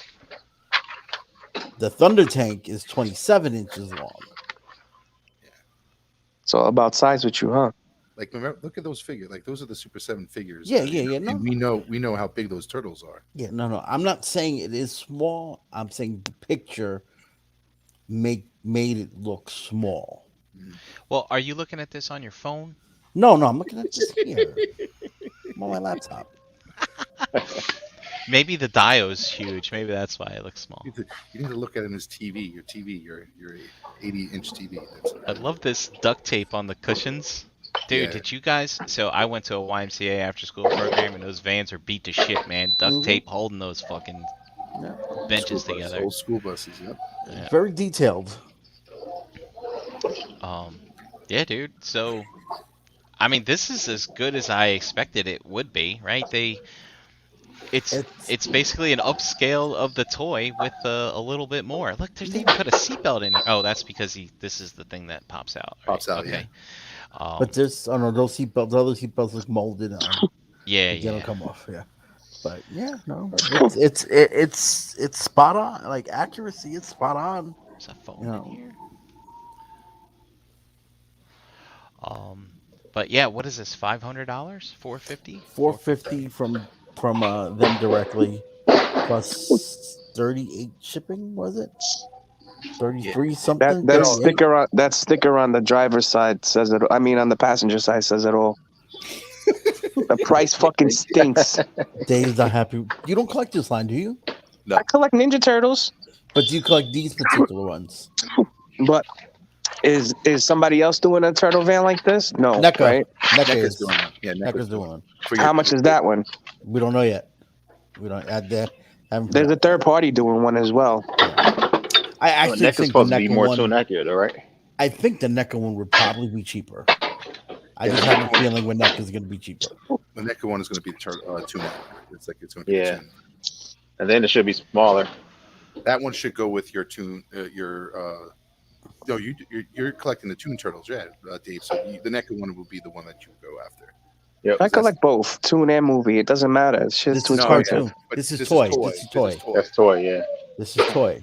The Thunder Tank is 27 inches long. It's all about size with you, huh? Like, remember, look at those figures. Like, those are the Super 7 figures. Yeah, you yeah, know, yeah. No, and we know how big those turtles are. yeah, no. I'm not saying it is small. I'm saying the picture made it look small. Well, are you looking at this on your phone? No, I'm looking at this here. I'm on my laptop. Maybe the dio's huge. Maybe that's why it looks small. You need to look at it in his TV, your 80-inch TV. I love this duct tape on the cushions. Dude, Yeah. did you guys? So I went to a YMCA after school program, and those vans are beat to shit, man. Duct tape holding those fucking Yeah. benches School bus, together. old school buses. Yep. Yeah. Very detailed. Yeah, dude. So, I mean, this is as good as I expected it would be, right? It's basically an upscale of the toy with a little bit more. Look, they even put a seatbelt in here. Oh, that's because this is the thing that pops out. Right? Pops out, okay. But there's, I don't know, those seatbelts, other seatbelts look molded on. Yeah, They don't yeah. come off, yeah. But yeah, no, it's spot on. Like accuracy, it's spot on. There's a phone You know. in here. But yeah, what is this? $500? $450? $450 from them directly, plus 38 shipping. Was it 33 something? That 38? sticker on the driver's side says it. I mean, on the passenger side says it all. The price fucking stinks. Dave's not happy. You don't collect this line, do you? I collect Ninja Turtles, But do you collect these particular ones? but is somebody else doing a turtle van like this? No, NECA. right? NECA NECA's is doing one. Yeah, NECA's doing one. How much is that one? We don't know yet. We don't add that. There's a third party doing one as well. I actually NECA's think the supposed to be NECA more one. tune accurate, though, right? I think the NECA one would probably be cheaper. I just have a feeling when NECA is going to be cheaper. The NECA one is going to be tuna. It's going to be Yeah. 10. And then it should be smaller. That one should go with your tune. No, you're collecting the Toon Turtles, yeah, Dave. So the NECA one will be the one that you go after. Yep. I collect both, tune and movie. It doesn't matter. It's just This too is No, expensive. cartoon. But This is toy. This is toy. That's toy, yeah. This is toy.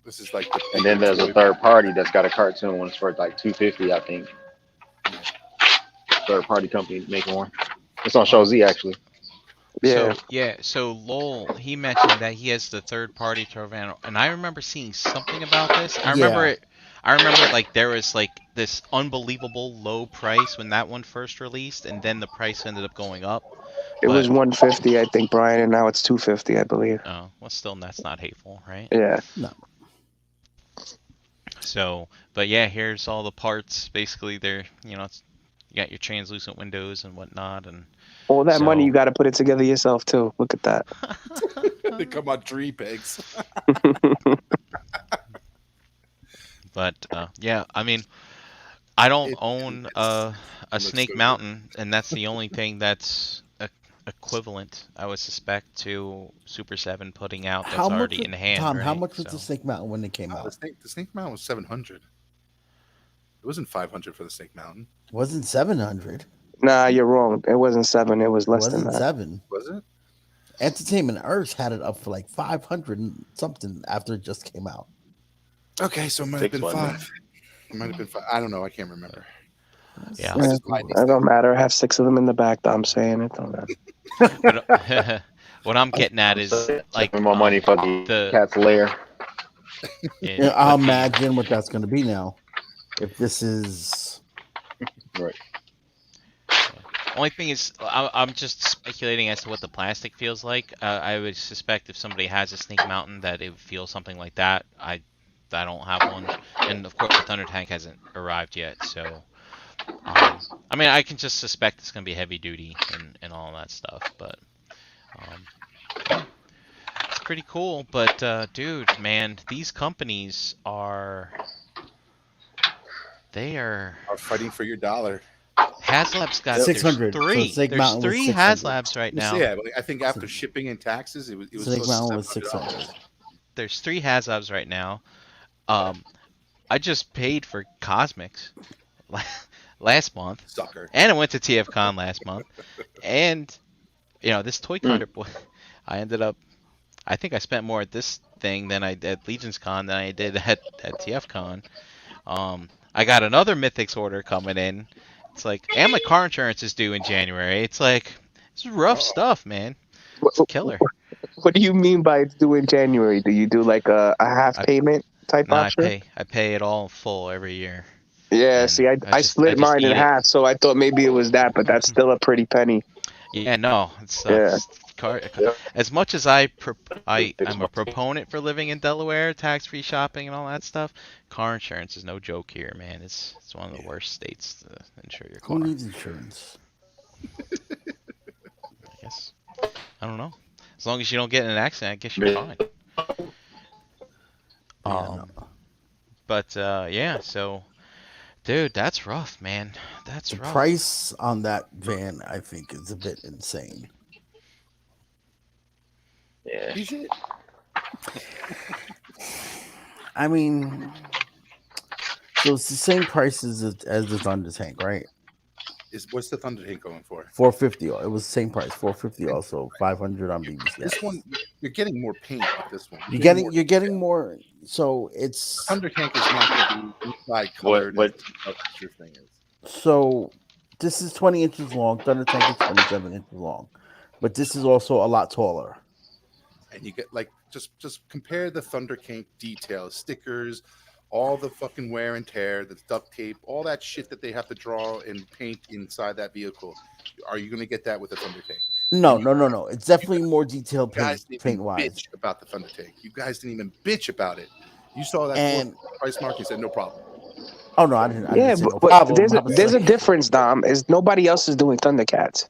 This is like. And then there's a third party that's got a cartoon one. It's for like $250, I think. Third party company making one. It's on Show Z actually. Yeah. So Lowell, he mentioned that he has the third party Trovan, and I remember seeing something about this. I remember like there was like this unbelievable low price when that one first released, and then the price ended up going up. It was 150, I think, Brian, and now it's 250, I believe. Oh, well, still that's not hateful, right? Yeah. No. So, but yeah, here's all the parts. Basically, they're you got your translucent windows and whatnot, and All that money, you got to put it together yourself, too. Look at that. They come on tree pegs. But yeah, I mean, I don't own a looks Snake good. Mountain, and that's the only thing that's equivalent, I would suspect, to Super 7 putting out that's already in hand. Tom, right? how much was So- the Snake Mountain when it came The out? Snake Mountain was 700. It wasn't 500 for the Snake Mountain, It wasn't 700. Nah, you're wrong. It wasn't 7. It was It less than wasn't that. 7. was it? Entertainment Earth had it up for like 500 and something after it just came out. Okay, so it might have been 6, wasn't 5. It might have been 5. I don't know. I can't remember. Yeah. I just buy these It don't matter. I have 6 of them in the back. I'm saying it don't matter. But, What I'm getting at is like more money for the cat's lair. Yeah, I'll imagine what that's going to be now. If this is right. Only thing is, I'm just speculating as to what the plastic feels like. I would suspect if somebody has a Snake Mountain that it would feel something like that. I don't have one, and of course the Thunder Tank hasn't arrived yet. So, I mean, I can just suspect it's gonna be heavy duty and all that stuff. But yeah, it's pretty cool. But dude, man, these companies are fighting for your dollar. HasLab's got 600. Three. So There's 3 HasLabs right now. Yeah, I think after shipping and taxes, it was Snake Mountain was $600. There's 3 HasLabs right now. I just paid for Cosmics last month. Sucker. And I went to TFCon last month. And this ToyconNJ boy, I think I spent more at this thing than I did at LegionsCon than I did at TFCon. I got another Mythics order coming in. It's like, and my car insurance is due in January. It's like, this is rough stuff, man. It's killer. What do you mean by it's due in January? Do you do like a half payment type option? I pay it all full every year. Yeah, And see, I split mine in half, so I thought maybe it was that, but that's still a pretty penny. Yeah, no, it's as much as I'm a proponent for living in Delaware, tax-free shopping and all that stuff. Car insurance is no joke here, man. It's one of the worst states to insure your car. Who needs insurance? I guess. I don't know. As long as you don't get in an accident, I guess you're fine. But yeah, so dude, that's rough, man. That's rough. The price on that van, I think, is a bit insane. Yeah. Is it? I mean, so it's the same price as the Thunder Tank, right? What's the Thunder Tank going for? $450. It was the same price, $450. Also, $500 on BBC. This one, you're getting more paint with this one. You're getting more. So it's Thunder Tank is not going to be inside colored. What your thing is. So this is 20 inches long. Thunder Tank is 27 inches long, but this is also a lot taller. And you get like just compare the Thunder Tank details, stickers, all the fucking wear and tear, the duct tape, all that shit that they have to draw and paint inside that vehicle. Are you going to get that with the Thunder Tank? No. It's definitely more detailed paint wise. Bitch about the Thunder Tank. You guys didn't even bitch about it. You saw that price mark. You said no problem. Oh no, I didn't. Yeah, didn't but there's a difference, Dom. Is nobody else is doing Thundercats.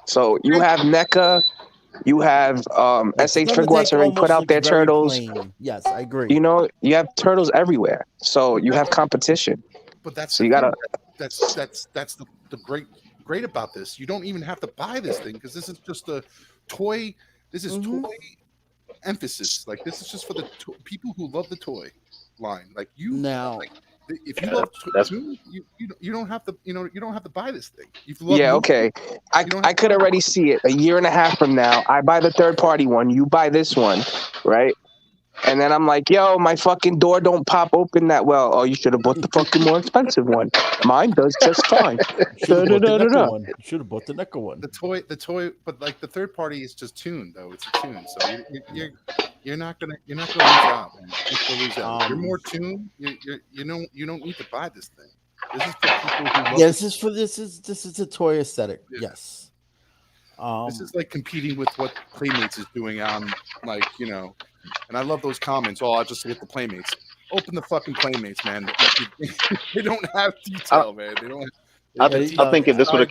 So you have NECA. You have SH Figuarts already put out their turtles. Plain. Yes, I agree. You have turtles everywhere, so you have competition. But that's so you gotta. That's the great about this. You don't even have to buy this thing because this is just a toy. This is toy emphasis. Like this is just for the people who love the toy line. Like you now. Like, if you love you don't have to you don't have to buy this thing. Okay. I could already see it a year and a half from now. I buy the third party one, you buy this one, right? And then I'm like, yo, my fucking door don't pop open that well. Oh, you should have bought the fucking more expensive one. Mine does just fine. You should have bought the NECA one. The toy, but like the third party is just tuned though. It's a tune, so you're not gonna lose out, man. You're more tuned. You don't need to buy this thing. This is for people who love this is a toy aesthetic. Yeah. Yes. This is like competing with what Playmates is doing on and I love those comments. Oh, I'll just get the Playmates. Open the fucking Playmates, man. They don't have detail, man. They don't. I think if this would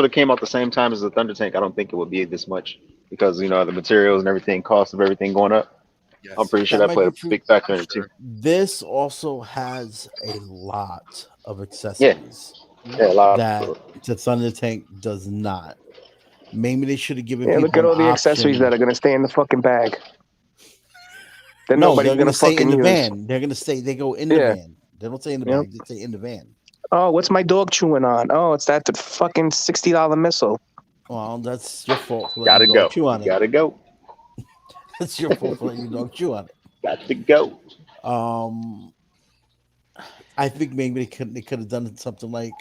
have came out the same time as the Thunder Tank, I don't think it would be this much because the materials and everything, cost of everything going up. Yes. I'm pretty sure that played a big factor in it too. This also has a lot of accessories. Yeah, a lot that the Thunder Tank does not. Maybe they should have given. Yeah, look at all the accessories that are going to stay in the fucking bag. They're going to stay in the van. They're going to stay. They go in the van. They don't stay in the bag. They stay in the van. Oh, what's my dog chewing on? Oh, it's the fucking $60 missile. Well, that's your fault. Gotta go. Chew on it. Gotta go. That's your fault for letting your dog chew on it. Got to go. I think maybe they could have done something like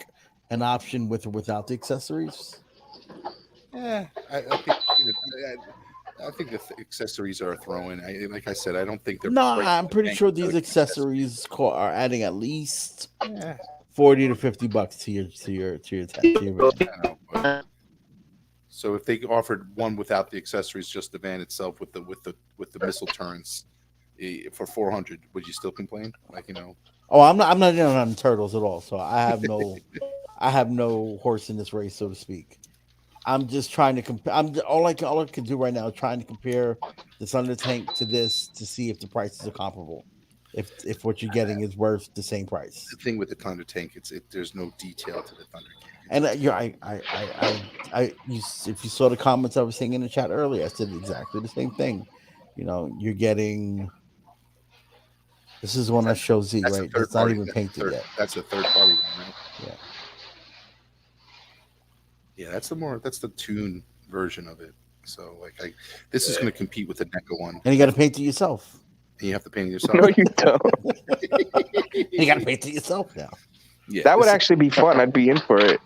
an option with or without the accessories. Yeah, I think I think the accessories are a throw-in. Like I said, I don't think they're. No, I'm pretty sure these accessories are adding at least $40 to $50 to your van. So if they offered one without the accessories, just the van itself with the missile turrets for 400, would you still complain? Oh, I'm not in on turtles at all. So I have no horse in this race, so to speak. I'm just trying to compare. All I can do right now is trying to compare the Thunder Tank to this to see if the prices are comparable. If what you're getting is worth the same price. The thing with the Thunder Tank, there's no detail to the Thunder Tank. And if you saw the comments I was saying in the chat earlier, I said exactly the same thing. You're getting. This is one I show Z, right? That's not even painted yet. That's a third party one, right? Yeah. Yeah, that's the tune version of it. So this is going to compete with the NECA one. And you got to paint it yourself. And you have to paint it yourself. No, you don't. You got to paint it yourself now. Yeah, that would actually be fun. I'd be in for it.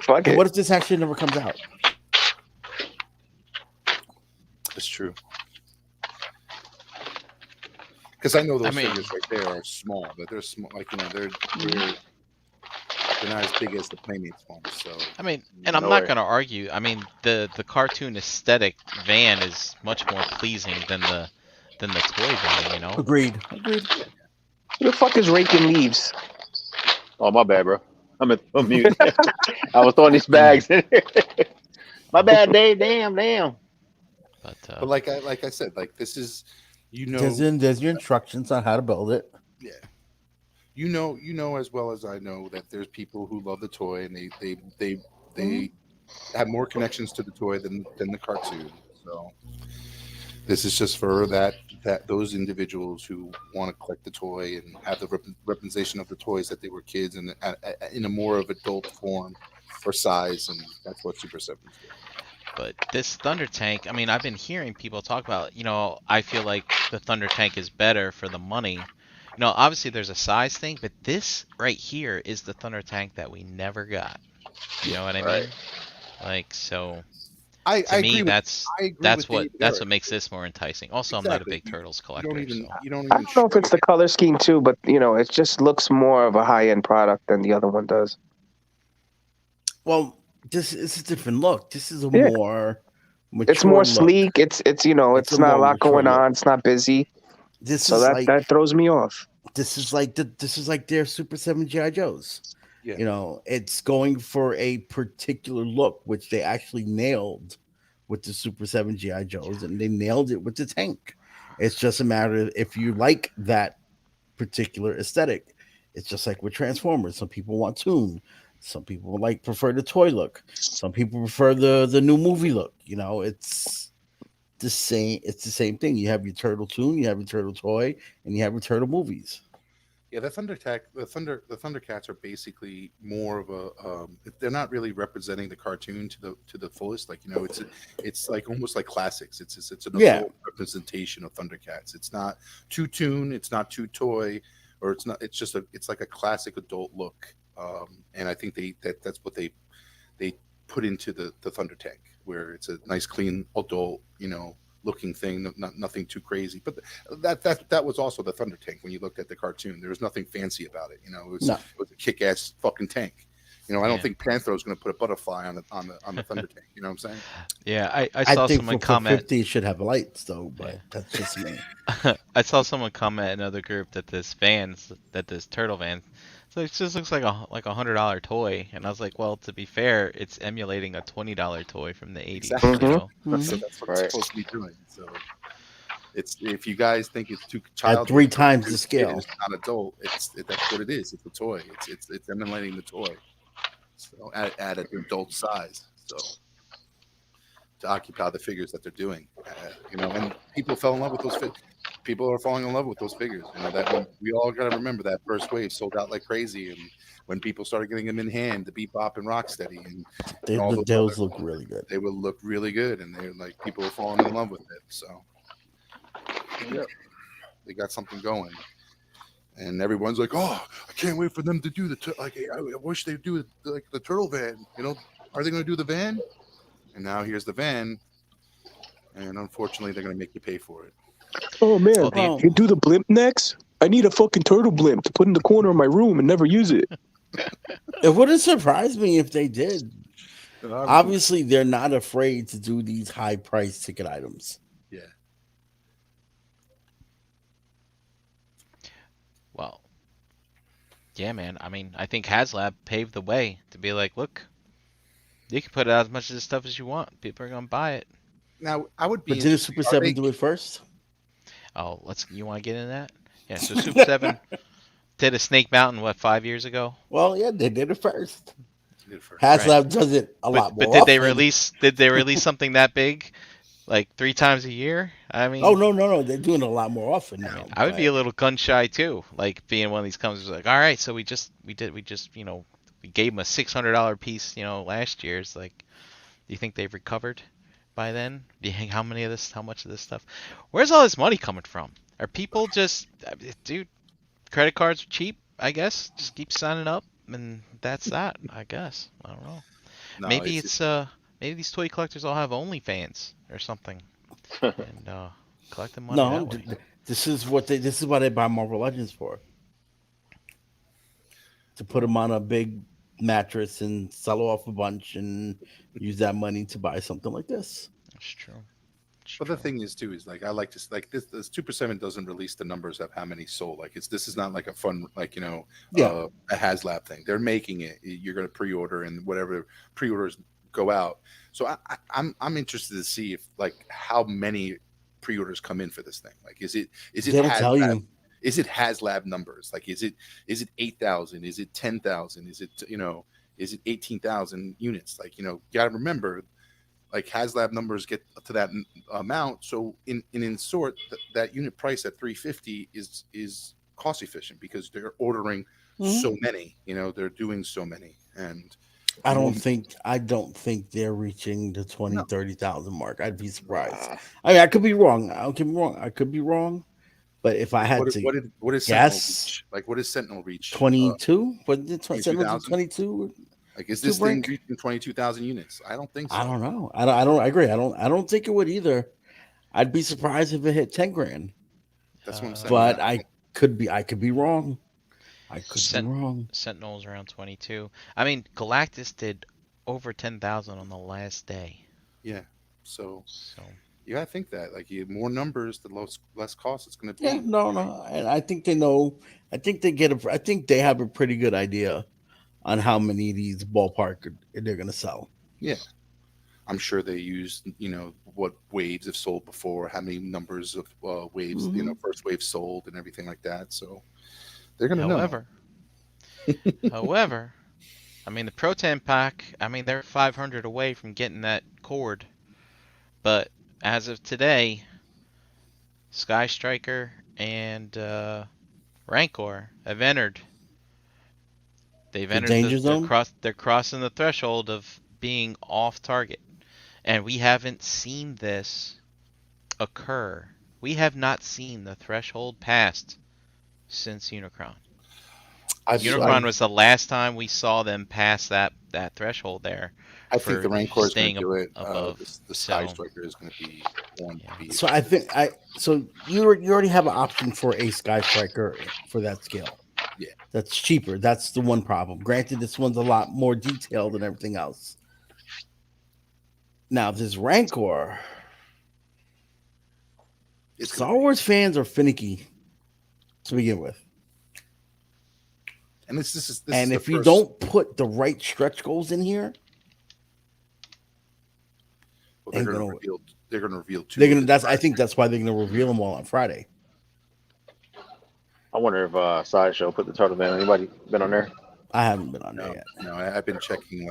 Fuck it. What if this actually never comes out? That's true. Because I know those figures right there are small, but they're small. They're not as big as the Playmates ones. So and I'm not going to argue. The cartoon aesthetic van is much more pleasing than the toy van. Agreed. Who the fuck is raking leaves? Oh, my bad, bro. I'm on mute. I was throwing these bags in here. My bad, Dave. Damn. But like I said, this is, there's your instructions on how to build it. Yeah. You know as well as I know that there's people who love the toy and they have more connections to the toy than the cartoon. So this is just for those individuals who want to collect the toy and have the representation of the toys that they were kids and in a more of adult form or size, and that's what Super 7's doing. But this Thunder Tank, I've been hearing people talk about, I feel like the Thunder Tank is better for the money. Obviously there's a size thing, but this right here is the Thunder Tank that we never got. You know what I mean? So to me, that's what makes this more enticing. Also, exactly. I'm not a big Turtles collector. I don't know if it's the color scheme too, but it just looks more of a high-end product than the other one does. Well, this is a different look. This is a more mature it's more look. sleek. It's not a lot going on. It's not busy. That throws me off. This is like their Super 7 G.I. Joes. Yeah. It's going for a particular look, which they actually nailed with the Super 7 G.I. Joes, and they nailed it with the tank. It's just a matter of if you like that particular aesthetic. It's just like with Transformers. Some people want Toon. Some people prefer the toy look. Some people prefer the new movie look. It's the same. It's the same thing. You have your Turtle Toon, you have your Turtle toy, and you have your Turtle movies. Yeah, the Thundercats are basically more of a. They're not really representing the cartoon to the fullest. It's like almost like classics. It's an adult representation of Thundercats. It's not too Toon. It's not too toy, or it's not. It's just it's like a classic adult look. And I think that's what they put into the Thunder Tank, where it's a nice, clean adult, looking thing, nothing too crazy. But that was also the Thunder Tank. When you looked at the cartoon, there was nothing fancy about it. It was a kick-ass fucking tank. I don't think Panthro is going to put a butterfly on the Thunder Tank. You know what I'm saying? Yeah, I saw someone comment. 50 should have lights though, but that's just me. I saw someone comment in another group that this turtle van. So it just looks like a $100 toy, and I was like, well, to be fair, it's emulating a $20 toy from the 80s. Exactly. So that's what it's supposed to be doing. So it's if you guys think it's too childish, at 3 times the scale, it's not adult. That's what it is. It's a toy. It's emulating the toy. So at an adult size. So to occupy the figures that they're doing, and people fell in love with those figures. People are falling in love with those figures. That we all got to remember that first wave sold out like crazy, and when people started getting them in hand, the Bebop and Rocksteady, and those look really good. They would look really good, and they're like people were falling in love with it. So they got something going, and everyone's like, "Oh, I can't wait for them to do I wish they'd do the turtle van." Are they going to do the van? And now here's the van and unfortunately, they're going to make you pay for it. Oh man, Well, Well, you do the blimp next? I need a fucking turtle blimp to put in the corner of my room and never use it. it wouldn't surprise me if they did. I would Obviously, they're not afraid to do these high price ticket items. Yeah. Well, yeah, man. I mean, I think HasLab paved the way to be like, look, you can put out as much of this stuff as you want. People are gonna buy it. Now, I would be. But didn't interested- Super are 7 they- do it first? Oh, you want to get into that? Yeah. So Super 7 did a Snake Mountain 5 years ago? Well, yeah, they did it first. Did it first. HasLab does it a lot more. But did they often. release? Did they release something that big, like 3 times a year? I mean, Oh no, they're doing it a lot more often now. I would be a little gun shy too, like being one of these companies like, all right, so we just we gave them a $600 piece, last year. It's like, do you think they've recovered by then? Do you think how much of this stuff? Where's all this money coming from? Are people just, dude? Credit cards are cheap, I guess. Just keep signing up, and that's that. I guess. I don't know. No, Maybe maybe these toy collectors all have OnlyFans or something, and collect the money No, that way. this is what they buy Marvel Legends for. To put them on a big mattress and sell off a bunch and use that money to buy something like this. That's true. But the thing is, too, is like I like to like this. This 2% doesn't release the numbers of how many sold. Like this is not like a fun a HasLab thing. They're making it. You're going to pre-order, and whatever pre-orders go out. So I'm interested to see if like how many pre-orders come in for this thing. Like is it They don't tell you. Is it HasLab numbers? Like is it 8,000? Is it 10,000? Is it is it 18,000 units? Like you got to remember. Like HasLab numbers get to that amount, so in sort that unit price at $350 is cost efficient because they're ordering so many. They're doing so many, and I don't think they're reaching the 20, 30,000 mark. I'd be surprised. I mean, I could be wrong. I could be wrong. But if I had what is guess, Sentinel reach? Like what is Sentinel reach? 22? What did 22,000? 22? Like is this thing reaching 22,000 units? I don't think so. I don't know. I agree. I don't think it would either. I'd be surprised if it hit 10 grand. That's what I'm saying. But I could be wrong. I could be wrong. Sentinel's around 22. I mean, Galactus did over 10,000 on the last day. Yeah. So you gotta think that like more numbers, the less cost it's gonna be. Yeah, no. And I think they know. I think they have a pretty good idea on how many of these ballpark they're going to sell. Yeah. I'm sure they use, what waves have sold before, how many numbers of waves, first wave sold and everything like that. So they're going to know. However, I mean, the Proton Pack, they're 500 away from getting that cord. But as of today, Sky Striker and Rancor have entered. They've entered danger zone. They're crossing the threshold of being off target, and we haven't seen this occur. We have not seen the threshold passed since Unicron. Unicron was the last time we saw them pass that threshold there. I think the Rancor is going to do it. Above, the Sky Striker is going to be one. Yeah. So I think you already have an option for a Sky Striker for that scale. Yeah, that's cheaper. That's the one problem. Granted, this one's a lot more detailed than everything else. Now, this Rancor, Star Wars fans are finicky to begin with. And this is if you don't put the right stretch goals in here, they're going to reveal two. I think that's why they're going to reveal them all on Friday. I wonder if Sideshow put the turtle man. Anybody been on there? I haven't been on there yet. No, I've been checking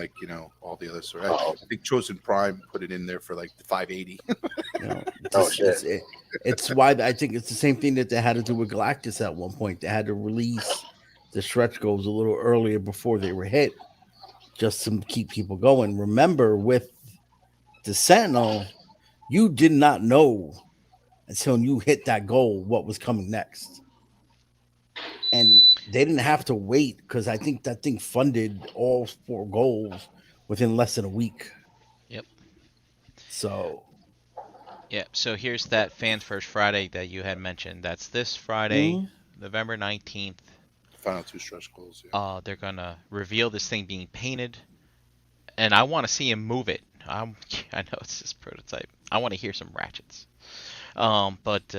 all the other sort. I think Chosen Prime put it in there for like the 580. It's why I think it's the same thing that they had to do with Galactus at one point. They had to release the stretch goals a little earlier before they were hit, just to keep people going. Remember, with the Sentinel, you did not know until you hit that goal what was coming next. And they didn't have to wait because I think that thing funded all 4 goals within less than a week. Yep. So Yeah, so here's that Fans First Friday that you had mentioned. That's this Friday, Mhm. November 19th. Final 2 stretch goals. Yeah. They're gonna reveal this thing being painted, and I want to see him move it. I know it's just prototype. I want to hear some ratchets. But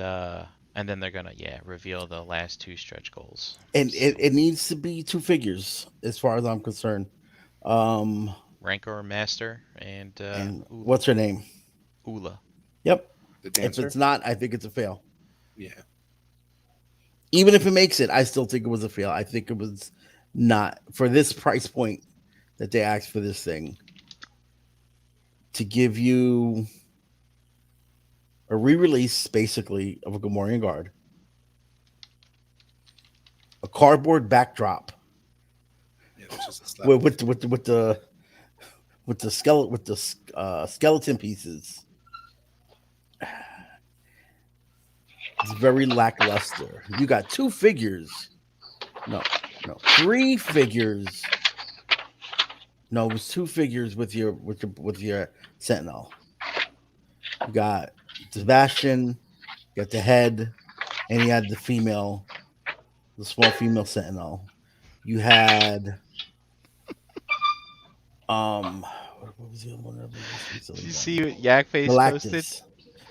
and then they're gonna reveal the last 2 stretch goals. And So, it needs to be 2 figures, as far as I'm concerned. Um, Rancor Master and Ula. what's her name? Ula. Yep. The If dancer. it's not, I think it's a fail. Yeah. Even if it makes it, I still think it was a fail. I think it was not for this price point that they asked for this thing to give you a re-release, basically, of a Gamorrean Guard, a cardboard backdrop Yeah. That's just a slap. with the skeleton pieces. It's very lackluster. You got 2 figures. No, 3 figures. No, it was 2 figures with your Sentinel. You got Sebastian, you got the head, and you had the small female Sentinel. You had what was the other one? Did you see what Yak Face posted? Galactus.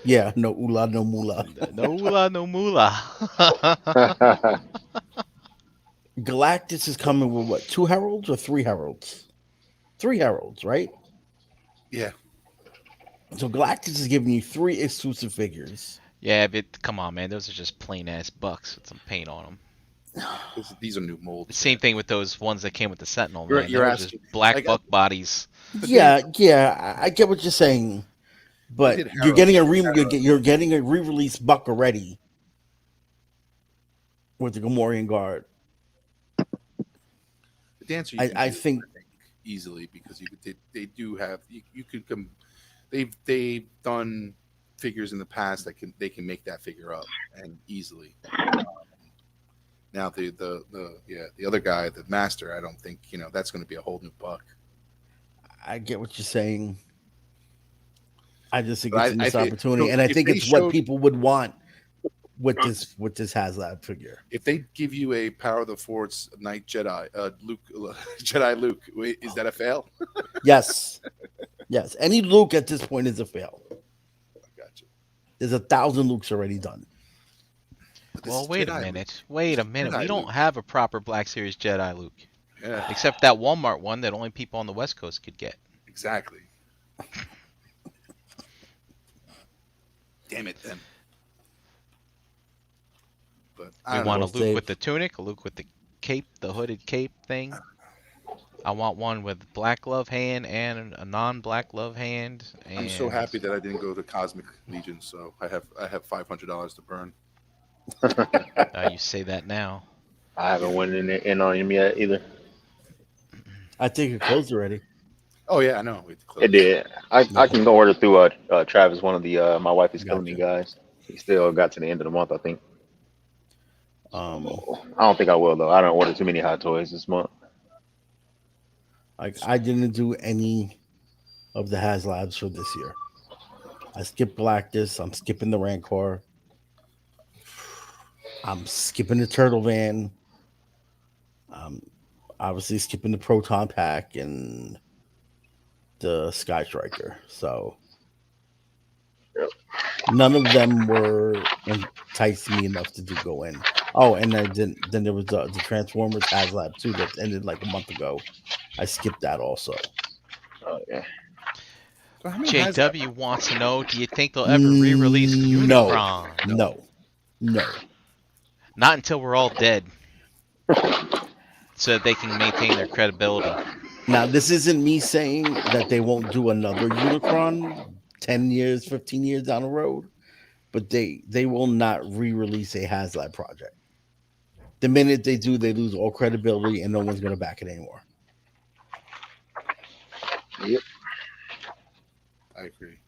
Yeah, no Ula, no Mula. No Ula, no Mula. Galactus is coming with what? 2 heralds or 3 heralds? 3 heralds, right? Yeah. So Galactus is giving you 3 exclusive figures. Yeah, but come on, man. Those are just plain ass bucks with some paint on them. These are new molds. Same thing with those ones that came with the Sentinel. You're- Man. you're They were asking- just black like, buck bodies. Yeah, I get what you're saying, but did you're getting Harold. you're getting a re-release buck already with the Gamorrean Guard. The dancer. I think easily because they do have you could come. They've done figures in the past that they can make that figure up and easily. Now the other guy, the master, I don't think that's going to be a whole new buck. I get what you're saying. I just think But it's a missed think- opportunity, so and I if think they it's what showed- people would want with this HasLab figure. If they give you a Power of the Force Knight Jedi, Luke, Jedi Luke, wait, is that a fail? Yes, yes. Any Luke at this point is a fail. Gotcha. There's 1,000 Lukes already done. But this Well, is wait a Jedi minute. Luke. Wait a This is minute. Jedi We don't Luke. have a proper Black Series Jedi Luke. Yeah, Except that Walmart one that only people on the West Coast could get. exactly. Damn it, then. But I We don't want know. a Luke Dave. with the tunic, a Luke with the cape, the hooded cape thing. I want one with black glove hand and a non-black glove hand. And I'm so happy that I didn't go to Cosmic Legion, so I have $500 to burn. You say that now. I haven't went in on him yet either. I think it closed already. Oh yeah, I know. We have to close. It did. I can go order through Travis, one of the my wife is killing me Gotcha. guys. He still got to the end of the month, I think. Um, I don't think I will though. I don't order too many hot toys this month. Like I didn't do any of the HasLabs for this year. I skipped Galactus. I'm skipping the Rancor. I'm skipping the Turtle Van. Obviously skipping the Proton Pack and the Sky Striker. So Yep. none of them were enticed me enough to go in. Oh, and then there was the Transformers HasLab too that ended like a month ago. I skipped that also. Oh yeah. So how many has JW wants to know, do you think they'll ever re-release Unicron? No. Not until we're all dead. So that they can maintain their credibility. Now, this isn't me saying that they won't do another Unicron 10 years, 15 years down the road, but they will not re-release a HasLab project. The minute they do, they lose all credibility and no one's going to back it anymore. Yep. I agree.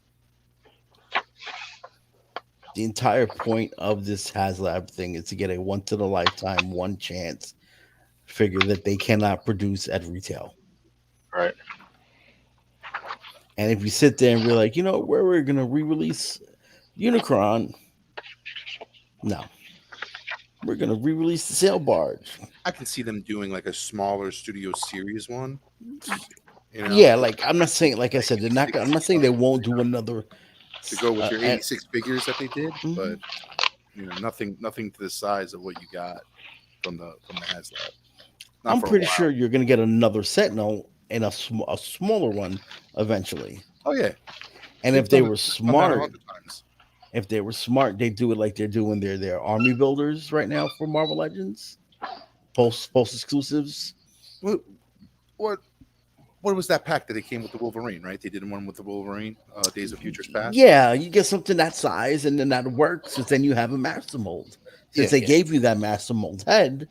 The entire point of this HasLab thing is to get a once-in-a-lifetime, one chance figure that they cannot produce at retail. Right. And if you sit there and be like, where we're going to re-release Unicron. No. We're going to re-release the Sail Barge. I can see them doing like a smaller studio series one. You know? Yeah, like I'm not saying, like I said, they're not. I'm not saying they won't do another to go with your 86 figures that they did, Mhm. but nothing to the size of what you got from the HasLab. Not I'm for a pretty while. sure you're going to get another Sentinel and a smaller one eventually. Oh yeah, And They've if they done were it- done that smart, 100 times. if they were smart, they do it like they're doing their army builders right now for Marvel Legends, post exclusives. What was that pack that they came with the Wolverine? Right, they did one with the Wolverine, Days of Futures Past. Yeah, you get something that size, and then that works. Because then you have a master mold. Since they gave you that master mold head,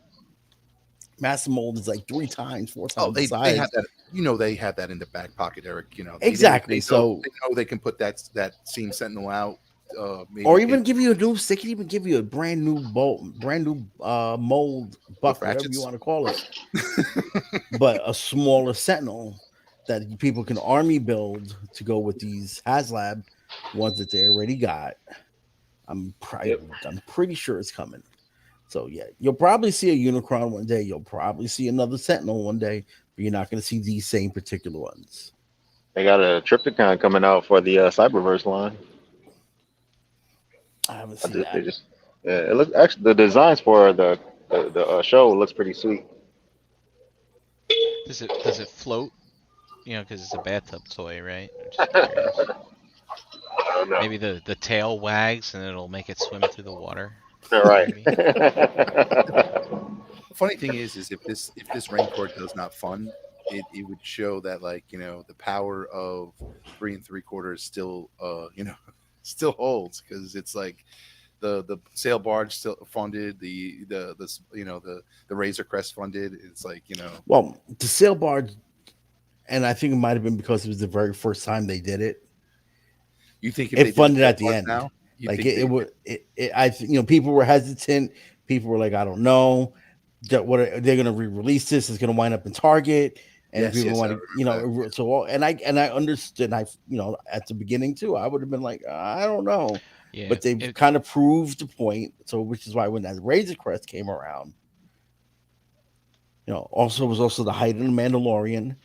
master mold is like 3 times, 4 times the size. They had that. They had that in the back pocket, Eric. Exactly. They know they can put that Seam Sentinel out. Maybe or even give you a new. They can even give you a brand new mold, buck, whatever you want to call it. But a smaller Sentinel that people can army build to go with these HasLab ones that they already got. I'm pretty sure it's coming. So yeah, you'll probably see a Unicron one day. You'll probably see another Sentinel one day, but you're not going to see these same particular ones. They got a Triptychon coming out for the Cyberverse line. I haven't seen that. It looks actually the designs for the show looks pretty sweet. Does it float? Because it's a bathtub toy, right? I don't know. Maybe the tail wags and it'll make it swim through the water. All right. Funny thing is if this Rancor does not fund, it would show that the power of 3 3/4 still still holds, because it's like the Sail Barge still funded, the Razor Crest funded. It's like Well, the Sail Barge, and I think it might have been because it was the very first time they did it. You think it funded at the end now? People were hesitant. People were like, I don't know. They're going to re-release this? It's going to wind up in Target, and people want to, so. And I understood. At the beginning too, I would have been like, I don't know. Yeah, but they've kind of proved the point. So, which is why when that Razor Crest came around, also was also the height of the Mandalorian.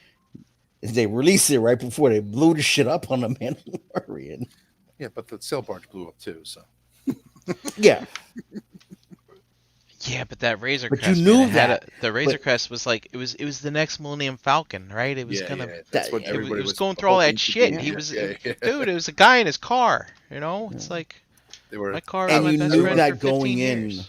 They released it right before they blew the shit up on the Mandalorian. Yeah, but the Sail Barge blew up too, so. Yeah. Yeah, but that Razor Crest. But you knew the Razor Crest was like it was the next Millennium Falcon, right? It was that's what everybody was going through all that shit. He was dude, it was a guy in his car, It's like my car. And you knew that going in.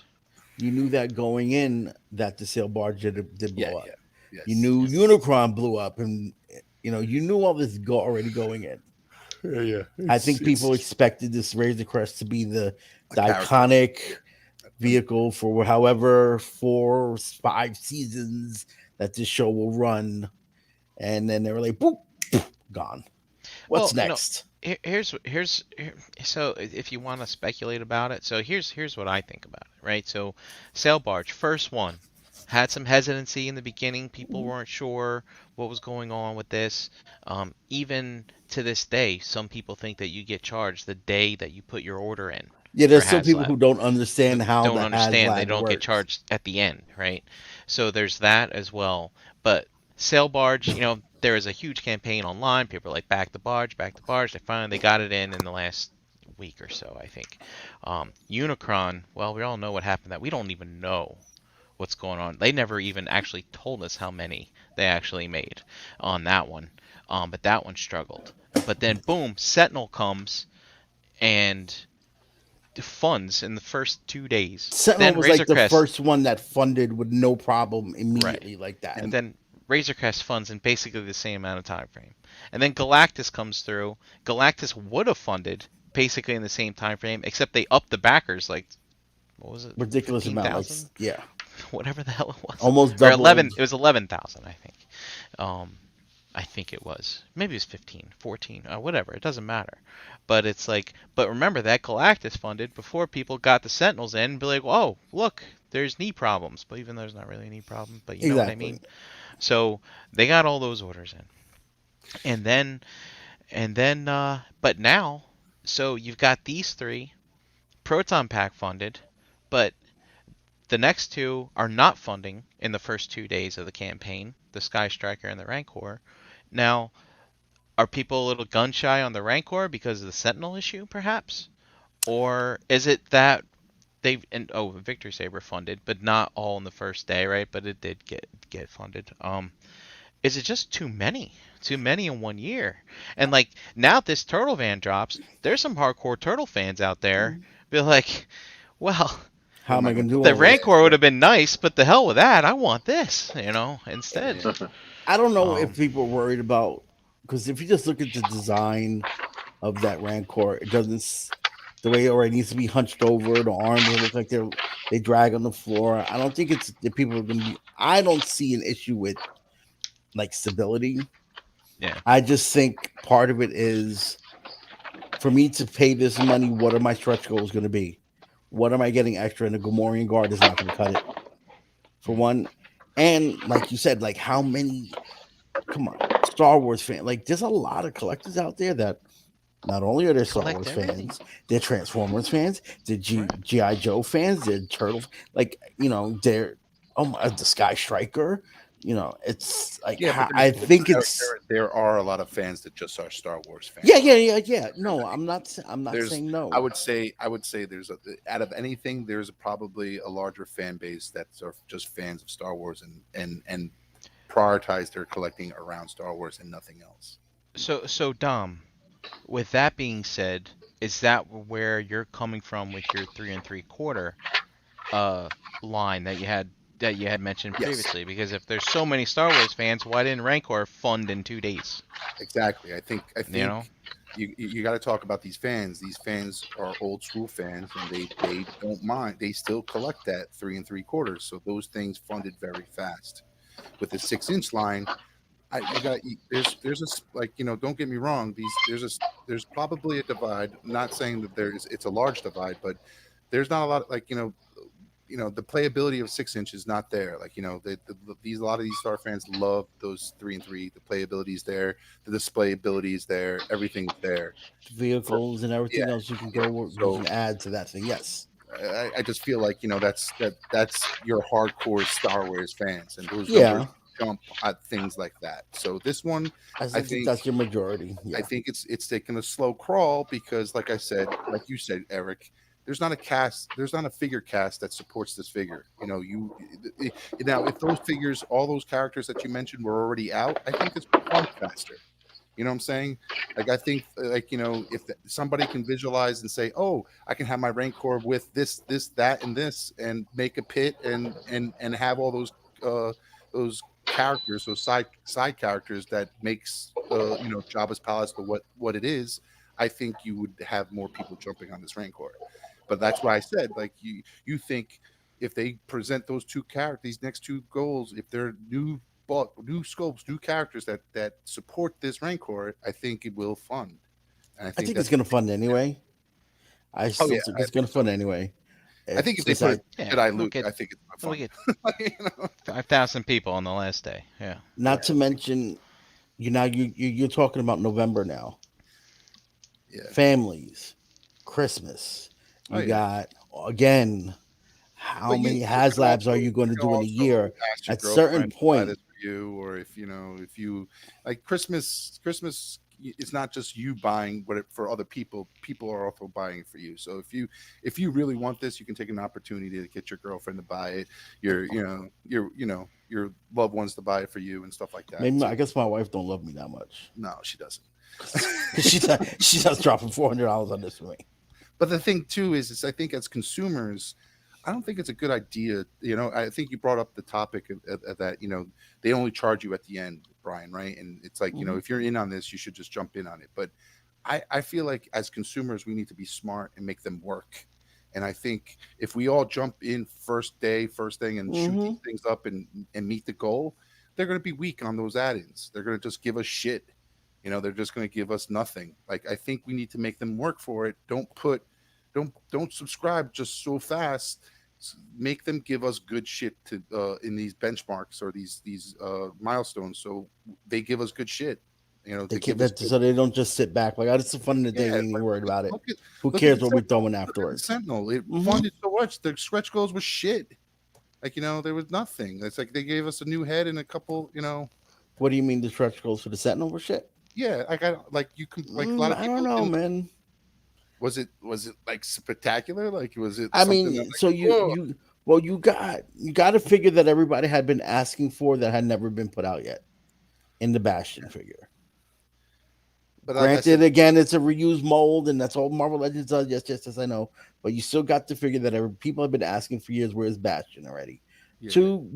You knew that going in that the Sail Barge did blow up. Yes, you knew Unicron blew up, and you knew all this already going in. Yeah. I think people expected this Razor Crest to be the iconic vehicle for however 4 or 5 seasons that this show will run, and then they were like, boop, gone. What's next? No, here's so if you want to speculate about it, so here's what I think about it, right? So Sail Barge, first one, had some hesitancy in the beginning. People weren't sure what was going on with this. Even to this day, some people think that you get charged the day that you put your order in. Yeah, there's some people who don't understand how they don't get charged at the end, right? So there's that as well. But Sail Barge, there is a huge campaign online. People are like, back the barge. They got it in the last week or so, I think. Unicron, well, we all know what happened. That we don't even know what's going on. They never even actually told us how many they actually made on that one. But that one struggled. But then boom, Sentinel comes and funds in the first 2 days. Sentinel then was Razor like the Crest, first one that funded with no problem immediately, like that. And then Razor Crest funds in basically the same amount of time frame. And then Galactus comes through. Galactus would have funded basically in the same time frame, except they upped the backers like, what was it? Ridiculous amount. Yeah. Whatever the hell it was. Almost doubled. 11. It was 11,000, I think. I think it was. Maybe it was 15, 14, whatever. It doesn't matter. But it's like, but remember that Galactus funded before people got the Sentinels in and be like, oh, look, there's knee problems. But even though there's not really a knee problem, but you know what I mean? So they got all those orders in. And then, but now, Razor Crest, So you've got these three Proton Pack funded, but the next two are not funding in the first 2 days of the campaign, the Sky Striker and the Rancor. Now, are people a little gun shy on the Rancor because of the Sentinel issue, perhaps? Or is it that they've Victory Saber funded, but not all in the first day, right? But it did get funded. Is it just too many? Too many in 1 year. And like now this Turtle Van drops, there's some hardcore Turtle fans out there be like, well, How am I going to do the all this? Rancor would have been nice, but the hell with that. I want this, instead. I don't know if people are worried about, because if you just look at the design of that Rancor, it doesn't, the way it already needs to be hunched over, the arms look like they drag on the floor. I don't think it's that people are going to be, I don't see an issue with like stability. Yeah. I just think part of it is for me to pay this money, what are my stretch goals going to be? What am I getting extra? And the Gamorrean Guard is not going to cut it, for one. And like you said, like how many, come on, Star Wars fan, like there's a lot of collectors out there that not only are they Star Wars fans, they're Transformers fans, they're G.I. Joe fans, they're Turtle, like, they're the Sky Striker. It's like I think there are a lot of fans that just are Star Wars fans. Yeah. No, I'm not saying no. I would say there's out of anything, there's probably a larger fan base that are just fans of Star Wars and prioritize their collecting around Star Wars and nothing else. So Dom, with that being said, is that where you're coming from with your 3 3/4 line that you had mentioned previously? Because if there's so many Star Wars fans, why didn't Rancor fund in 2 days? Exactly. I think you got to talk about these fans. These fans are old school fans, and they don't mind. They still collect that 3 3/4. So those things funded very fast. With the 6-inch line, there's a, like, don't get me wrong. There's probably a divide. I'm not saying that it's a large divide, but there's not a lot, like, the playability of 6-inch is not there. Like, a lot of these Star fans love those 3 3. The playability is there, the display ability is there, everything's there. Vehicles and everything else you can you can add to that thing. Yes. I just feel like that's your hardcore Star Wars fans, and those numbers jump at things like that. So this one, I think that's your majority. Yeah. I think it's taking a slow crawl because, like I said, like you said, Eric, there's not a figure cast that supports this figure. Now if those figures, all those characters that you mentioned were already out, I think it's fun faster. You know what I'm saying? Like, I think, like, if somebody can visualize and say, oh, I can have my Rancor with this, that, and this, and make a pit and have all those characters, those side characters that makes Jabba's palace to what it is. I think you would have more people jumping on this Rancor. But that's why I said, like, you think if they present those these next two goals, if they're new scopes, new characters that support this Rancor, I think it will fund. And I think it's going to fund anyway. I still think it's going to fund anyway. I think if they put Jedi loot, I think it's fun. 5,000 people on the last day. Yeah. Not to mention, you're talking about November now. Yeah. Families, Christmas. You got, again, how many HasLabs are you going to do in a year? At certain point, or if you like Christmas, it's not just you buying for other people. People are also buying it for you. So if you really want this, you can take an opportunity to get your girlfriend to buy it. Your loved ones to buy it for you and stuff like that. Maybe, I guess my wife don't love me that much. No, she doesn't. she's not dropping $400 on this for me. But the thing too is I think as consumers, I don't think it's a good idea. I think you brought up the topic of that. They only charge you at the end, Brian, right? And it's like, if you're in on this, you should just jump in on it. But I feel like as consumers, we need to be smart and make them work. And I think if we all jump in first thing, and shoot these things up and meet the goal, they're going to be weak on those add-ins. They're going to just give us shit. They're just going to give us nothing. Like, I think we need to make them work for it. Don't subscribe just so fast. Make them give us good shit to in these benchmarks or these milestones, so they give us good shit. You know, they keep that so they don't just sit back like, oh, it's fun in the day. We ain't even worried about it. Who cares what we're throwing afterwards? Sentinel, it funded so much. The stretch goals was shit. Like, you know, there was nothing. It's like they gave us a new head and a couple, you know. What do you mean the stretch goals for the Sentinel were shit? Yeah, I got like you can like a lot of people. I don't know, man. Was it like spectacular? Like was it? I mean, like, so you got to figure that everybody had been asking for that had never been put out yet in the Bastion figure. But granted, again, it's a reused mold, and that's all Marvel Legends does. Yes, I know. But you still got to figure that people have been asking for years. Where's Bastion already? Yeah. Two,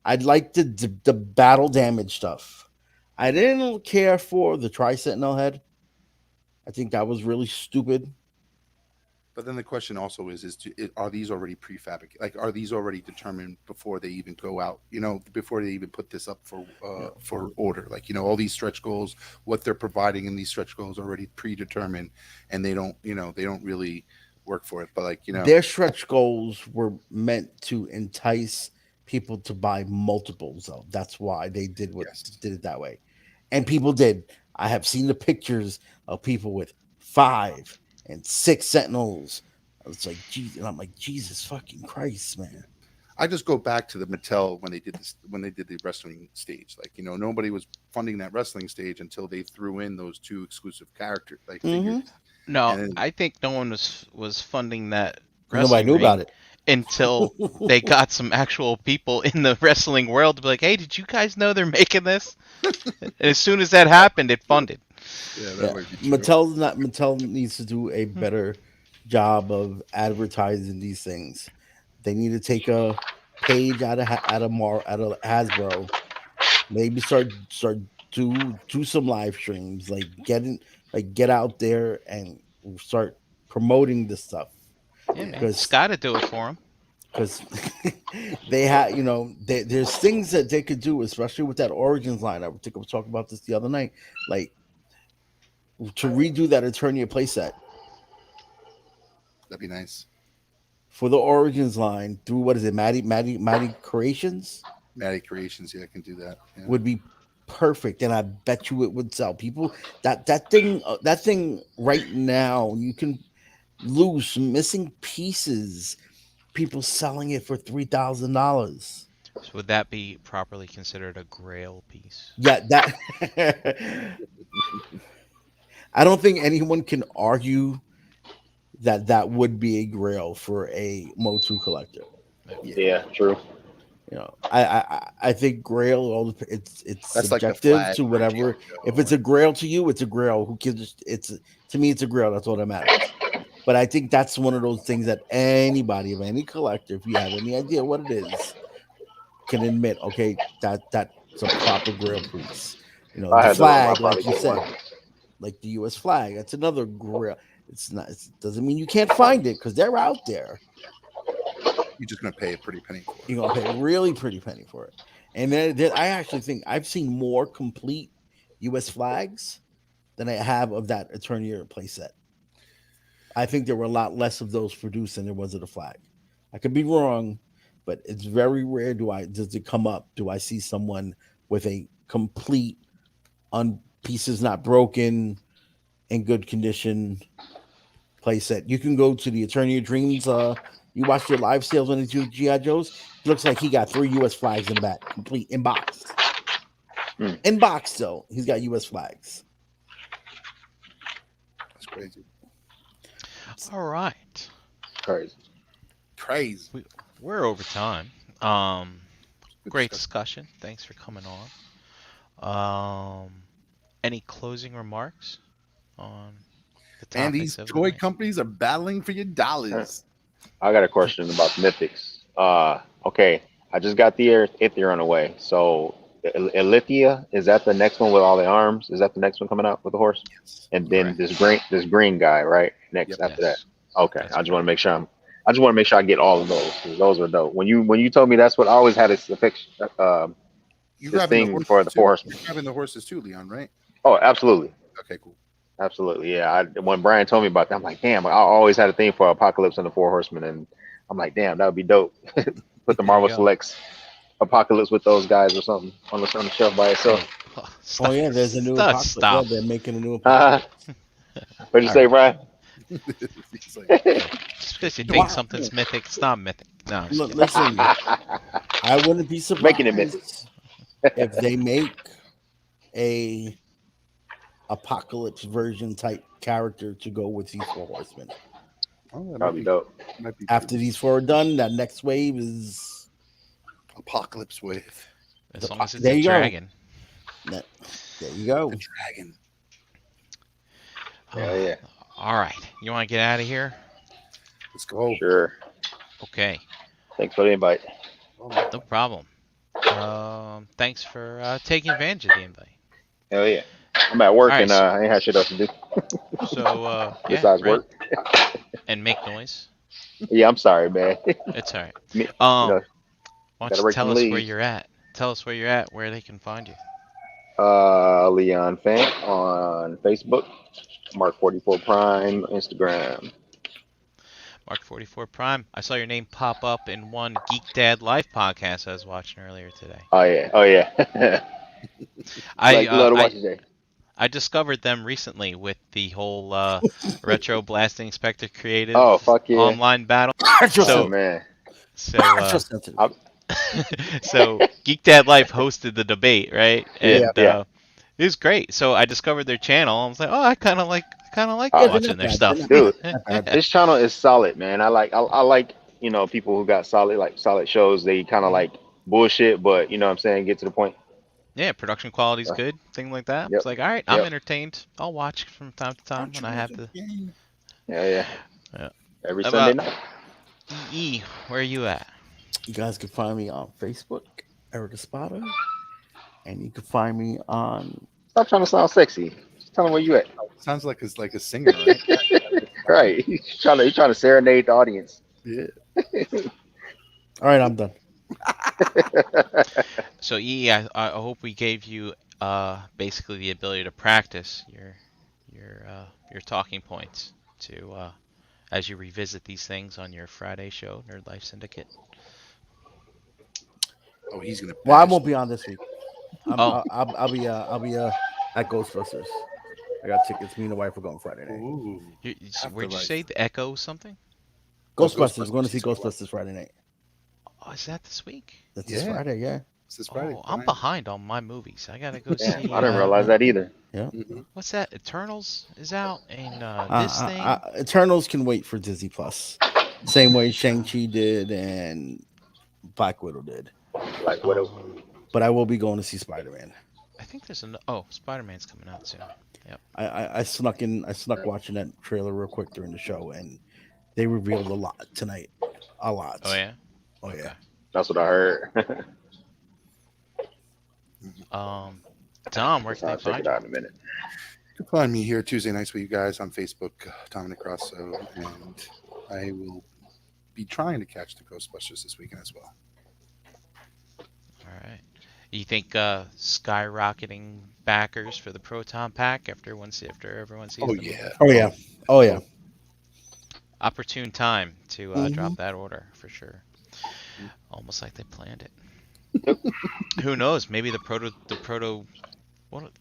I'd like the battle damage stuff. I didn't care for the Tri-Sentinel head. I think that was really stupid. But then the question also are these already prefabricated? Like, are these already determined before they even go out? You know, before they even put this up for order? Like, you know, all these stretch goals, what they're providing in these stretch goals already predetermined, and they don't really work for it. But like, you know, their stretch goals were meant to entice people to buy multiples of. That's why they did did it that way, and people did. I have seen the pictures of people with 5 and 6 Sentinels. It's like, geez, and I'm like, Jesus fucking Christ, man. I just go back to the Mattel when they did the wrestling stage. Like, you know, nobody was funding that wrestling stage until they threw in those 2 exclusive characters. Like, figures. No, I think no one was funding that. Nobody knew about it until they got some actual people in the wrestling world to be like, "Hey, did you guys know they're making this?" And as soon as that happened, it funded. Yeah. Mattel needs to do a better job of advertising these things. They need to take a page out of Hasbro. Maybe start do some live streams, get out there and start promoting this stuff. Yeah, man. It's got to do it for them. Because they have, you know, there's things that they could do, especially with that Origins line. I think I was talking about this the other night. Like, to redo that Eternia playset. That'd be nice. For the Origins line, through what is it, Maddie Creations? Maddie Creations, yeah, I can do that. Yeah. Would be perfect, and I bet you it would sell. People that thing right now, you can lose missing pieces. People selling it for $3,000. So would that be properly considered a Grail piece? Yeah, that. I don't think anyone can argue that would be a Grail for a Motu collector. Yeah, true. You know, I think Grail, it's that's subjective like to whatever. If it's a Grail to you, it's a Grail. Who gives? To me, it's a Grail. That's all that matters. But I think that's one of those things that anybody of any collector, if you have any idea what it is, can admit, okay, that's a proper Grail piece. You know, the flag, like you said, like the U.S. flag, that's another Grail. It doesn't mean you can't find it because they're out there. You're just going to pay a pretty penny for it. You're going to pay a really pretty penny for it. And then I actually think I've seen more complete U.S. flags than I have of that Eternia playset. I think there were a lot less of those produced than there was of the flag. I could be wrong, but it's very rare does it come up. Do I see someone with a complete, pieces not broken, in good condition playset? You can go to the Eternia Dreams. You watch their live sales on the G.I. Joes. It looks like he got 3 U.S. flags in the back, complete inboxed. Inboxed though, he's got U.S. flags. That's crazy. All right. Crazy. We're over time. Great discussion. Thanks for coming on. Any closing remarks on the topics? And these toy companies are battling for your dollars. I got a question about Mythics. Okay, I just got the Arathir on the way. So Alithia, is that the next one with all the arms? Is that the next one coming out with the horse? Yes. And then this green guy, right? Next after that. Okay. I just want to make sure I get all of those. Those are dope. When you told me that's what I always had is the picture. You grabbing the for the Horsemen. You're grabbing the horses too, Leon, right? Oh, absolutely. Okay, cool. Absolutely, yeah. When Brian told me about that, I'm like, damn, I always had a thing for Apocalypse and the 4 Horsemen, and I'm like, damn, that would be dope. Put the Marvel Selects Apocalypse with those guys or something on the shelf by itself. Stop. Oh yeah, there's a new apocalypse. Stop. Yeah, they're making a new apocalypse. What'd you say, Brian? He's like, Just because you No, think something's mythic, it's not mythic. No, I'm just kidding. Listen, I wouldn't be Making it mythic. surprised if they make a apocalypse version type character to go with these 4 horsemen. oh, that might Probably be, dope. might be After these 4 are done, that next wave is apocalypse wave. As long as it's there a you go. dragon. there you go. The dragon. Hell yeah. All right. You want to get out of here? Let's go. Sure. Okay. Thanks for the invite. Oh, man. No problem. Thanks for taking advantage of the invite. Hell yeah. I'm at work All right, and I ain't had shit else to do So, yeah, besides right. work. And make noise. Yeah, I'm sorry, man. It's all right. Me- Why don't gotta you break tell them us where leaves. you're at? Tell us where you're at, where they can find you. Leon Fant on Facebook, Mark44 Prime, Instagram. Mark44 Prime. I saw your name pop up in one Geek Dad Life podcast I was watching earlier today. Oh yeah. Like, love to watch it. I discovered them recently with the whole Retro Blasting Spectre Creative Oh fuck yeah. online battle. Oh So, man. so, Sensitive. so Geek Dad Life hosted the debate, right? And Yeah. it was great. So I discovered their channel. I was like, oh, I kind of like Yeah, they're watching not their bad. stuff. They're Dude, bad. this channel is solid, man. I like people who got solid shows. They kind of like bullshit, but you know what I'm saying, get to the point. Yeah, production quality's good, thing like that. Yep. It's like, all right, I'm Yep. entertained. I'll watch from time to time when I have to. Yeah. Yeah. Every About- Sunday night. EE, where are you at? You guys can find me on Facebook, Eric Espada, and you can find me on. Stop trying to sound sexy. Just tell them where you at. Sounds like a singer, right? Right. He's trying to serenade the audience. Yeah. All right, I'm done. So EE, I hope we gave you basically the ability to practice your talking points to as you revisit these things on your Friday show, Nerd Life Syndicate. Oh, he's gonna. Well, I bash won't be on this week. Oh. I'll be at Ghostbusters. I got tickets. Me and the wife are going Friday night. Ooh. Where'd you Afterlife. say the Echo something? Ghostbusters. We're going to see Ghostbusters. Ghostbusters Friday night. Oh, is that this week? That's this Yeah. Friday, yeah. It's this Friday. Oh, I'm Brian. behind on my movies. I gotta go Yeah, see. I didn't realize that either. Mhm. What's that? Eternals is out, and this thing. Eternals can wait for Disney Plus. Same way Shang-Chi did and Black Widow did. Like what? But I will be going to see Spider-Man. I think there's Spider-Man's coming out soon. Yep. I snuck watching that trailer real quick during the show, and they revealed a lot tonight. A lot. Oh yeah. Oh yeah. That's what I heard. Tom, where can I'll they check find it you? out in a minute. You can find me here Tuesday nights with you guys on Facebook, Dominic Rosso, and I will be trying to catch the Ghostbusters this weekend as well. All right. You think skyrocketing backers for the Proton Pack after everyone sees Oh them? yeah. Oh yeah. Oh yeah. Opportune time to drop that order for sure. Almost like they planned it. Who knows? Maybe the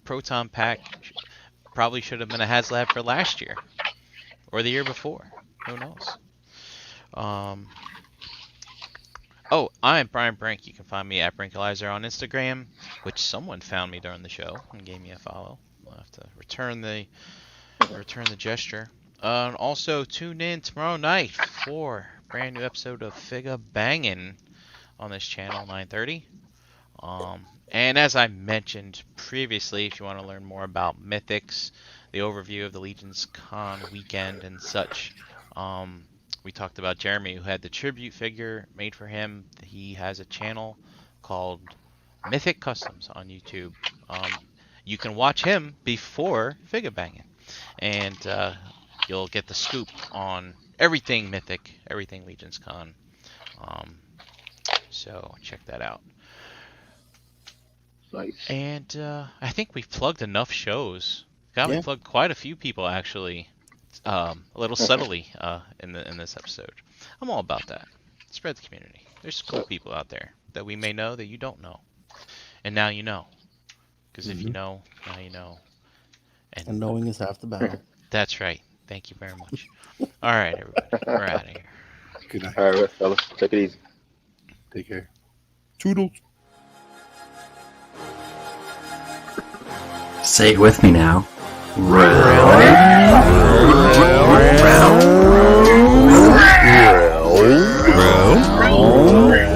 Proton Pack probably should have been a HasLab for last year or the year before. Who knows? Oh, I'm Brian Brink. You can find me at Brinkalizer on Instagram, which someone found me during the show and gave me a follow. I'll have to return the gesture. And also tune in tomorrow night for a brand new episode of Figga Bangin' on this channel, 9:30. And as I mentioned previously, if you want to learn more about Mythics, the overview of the LegionsCon weekend and such, we talked about Jeremy, who had the tribute figure made for him. He has a channel called Mythic Customs on YouTube. You can watch him before Figga Bangin', and you'll get the scoop on everything Mythic, everything LegionsCon. So check that out. Nice. And I think we've plugged enough shows. We Yeah. plugged quite a few people actually, a little subtly in this episode. I'm all about that. Spread the community. There's cool people out there that we may know that you don't know, and now you know. Because if you know, now you know. And knowing is half the battle. That's right. Thank you very much. All right, everybody. We're out of here. Good night. All right, fellas, take it easy. Take care. Toodles. Say it with me now. Really?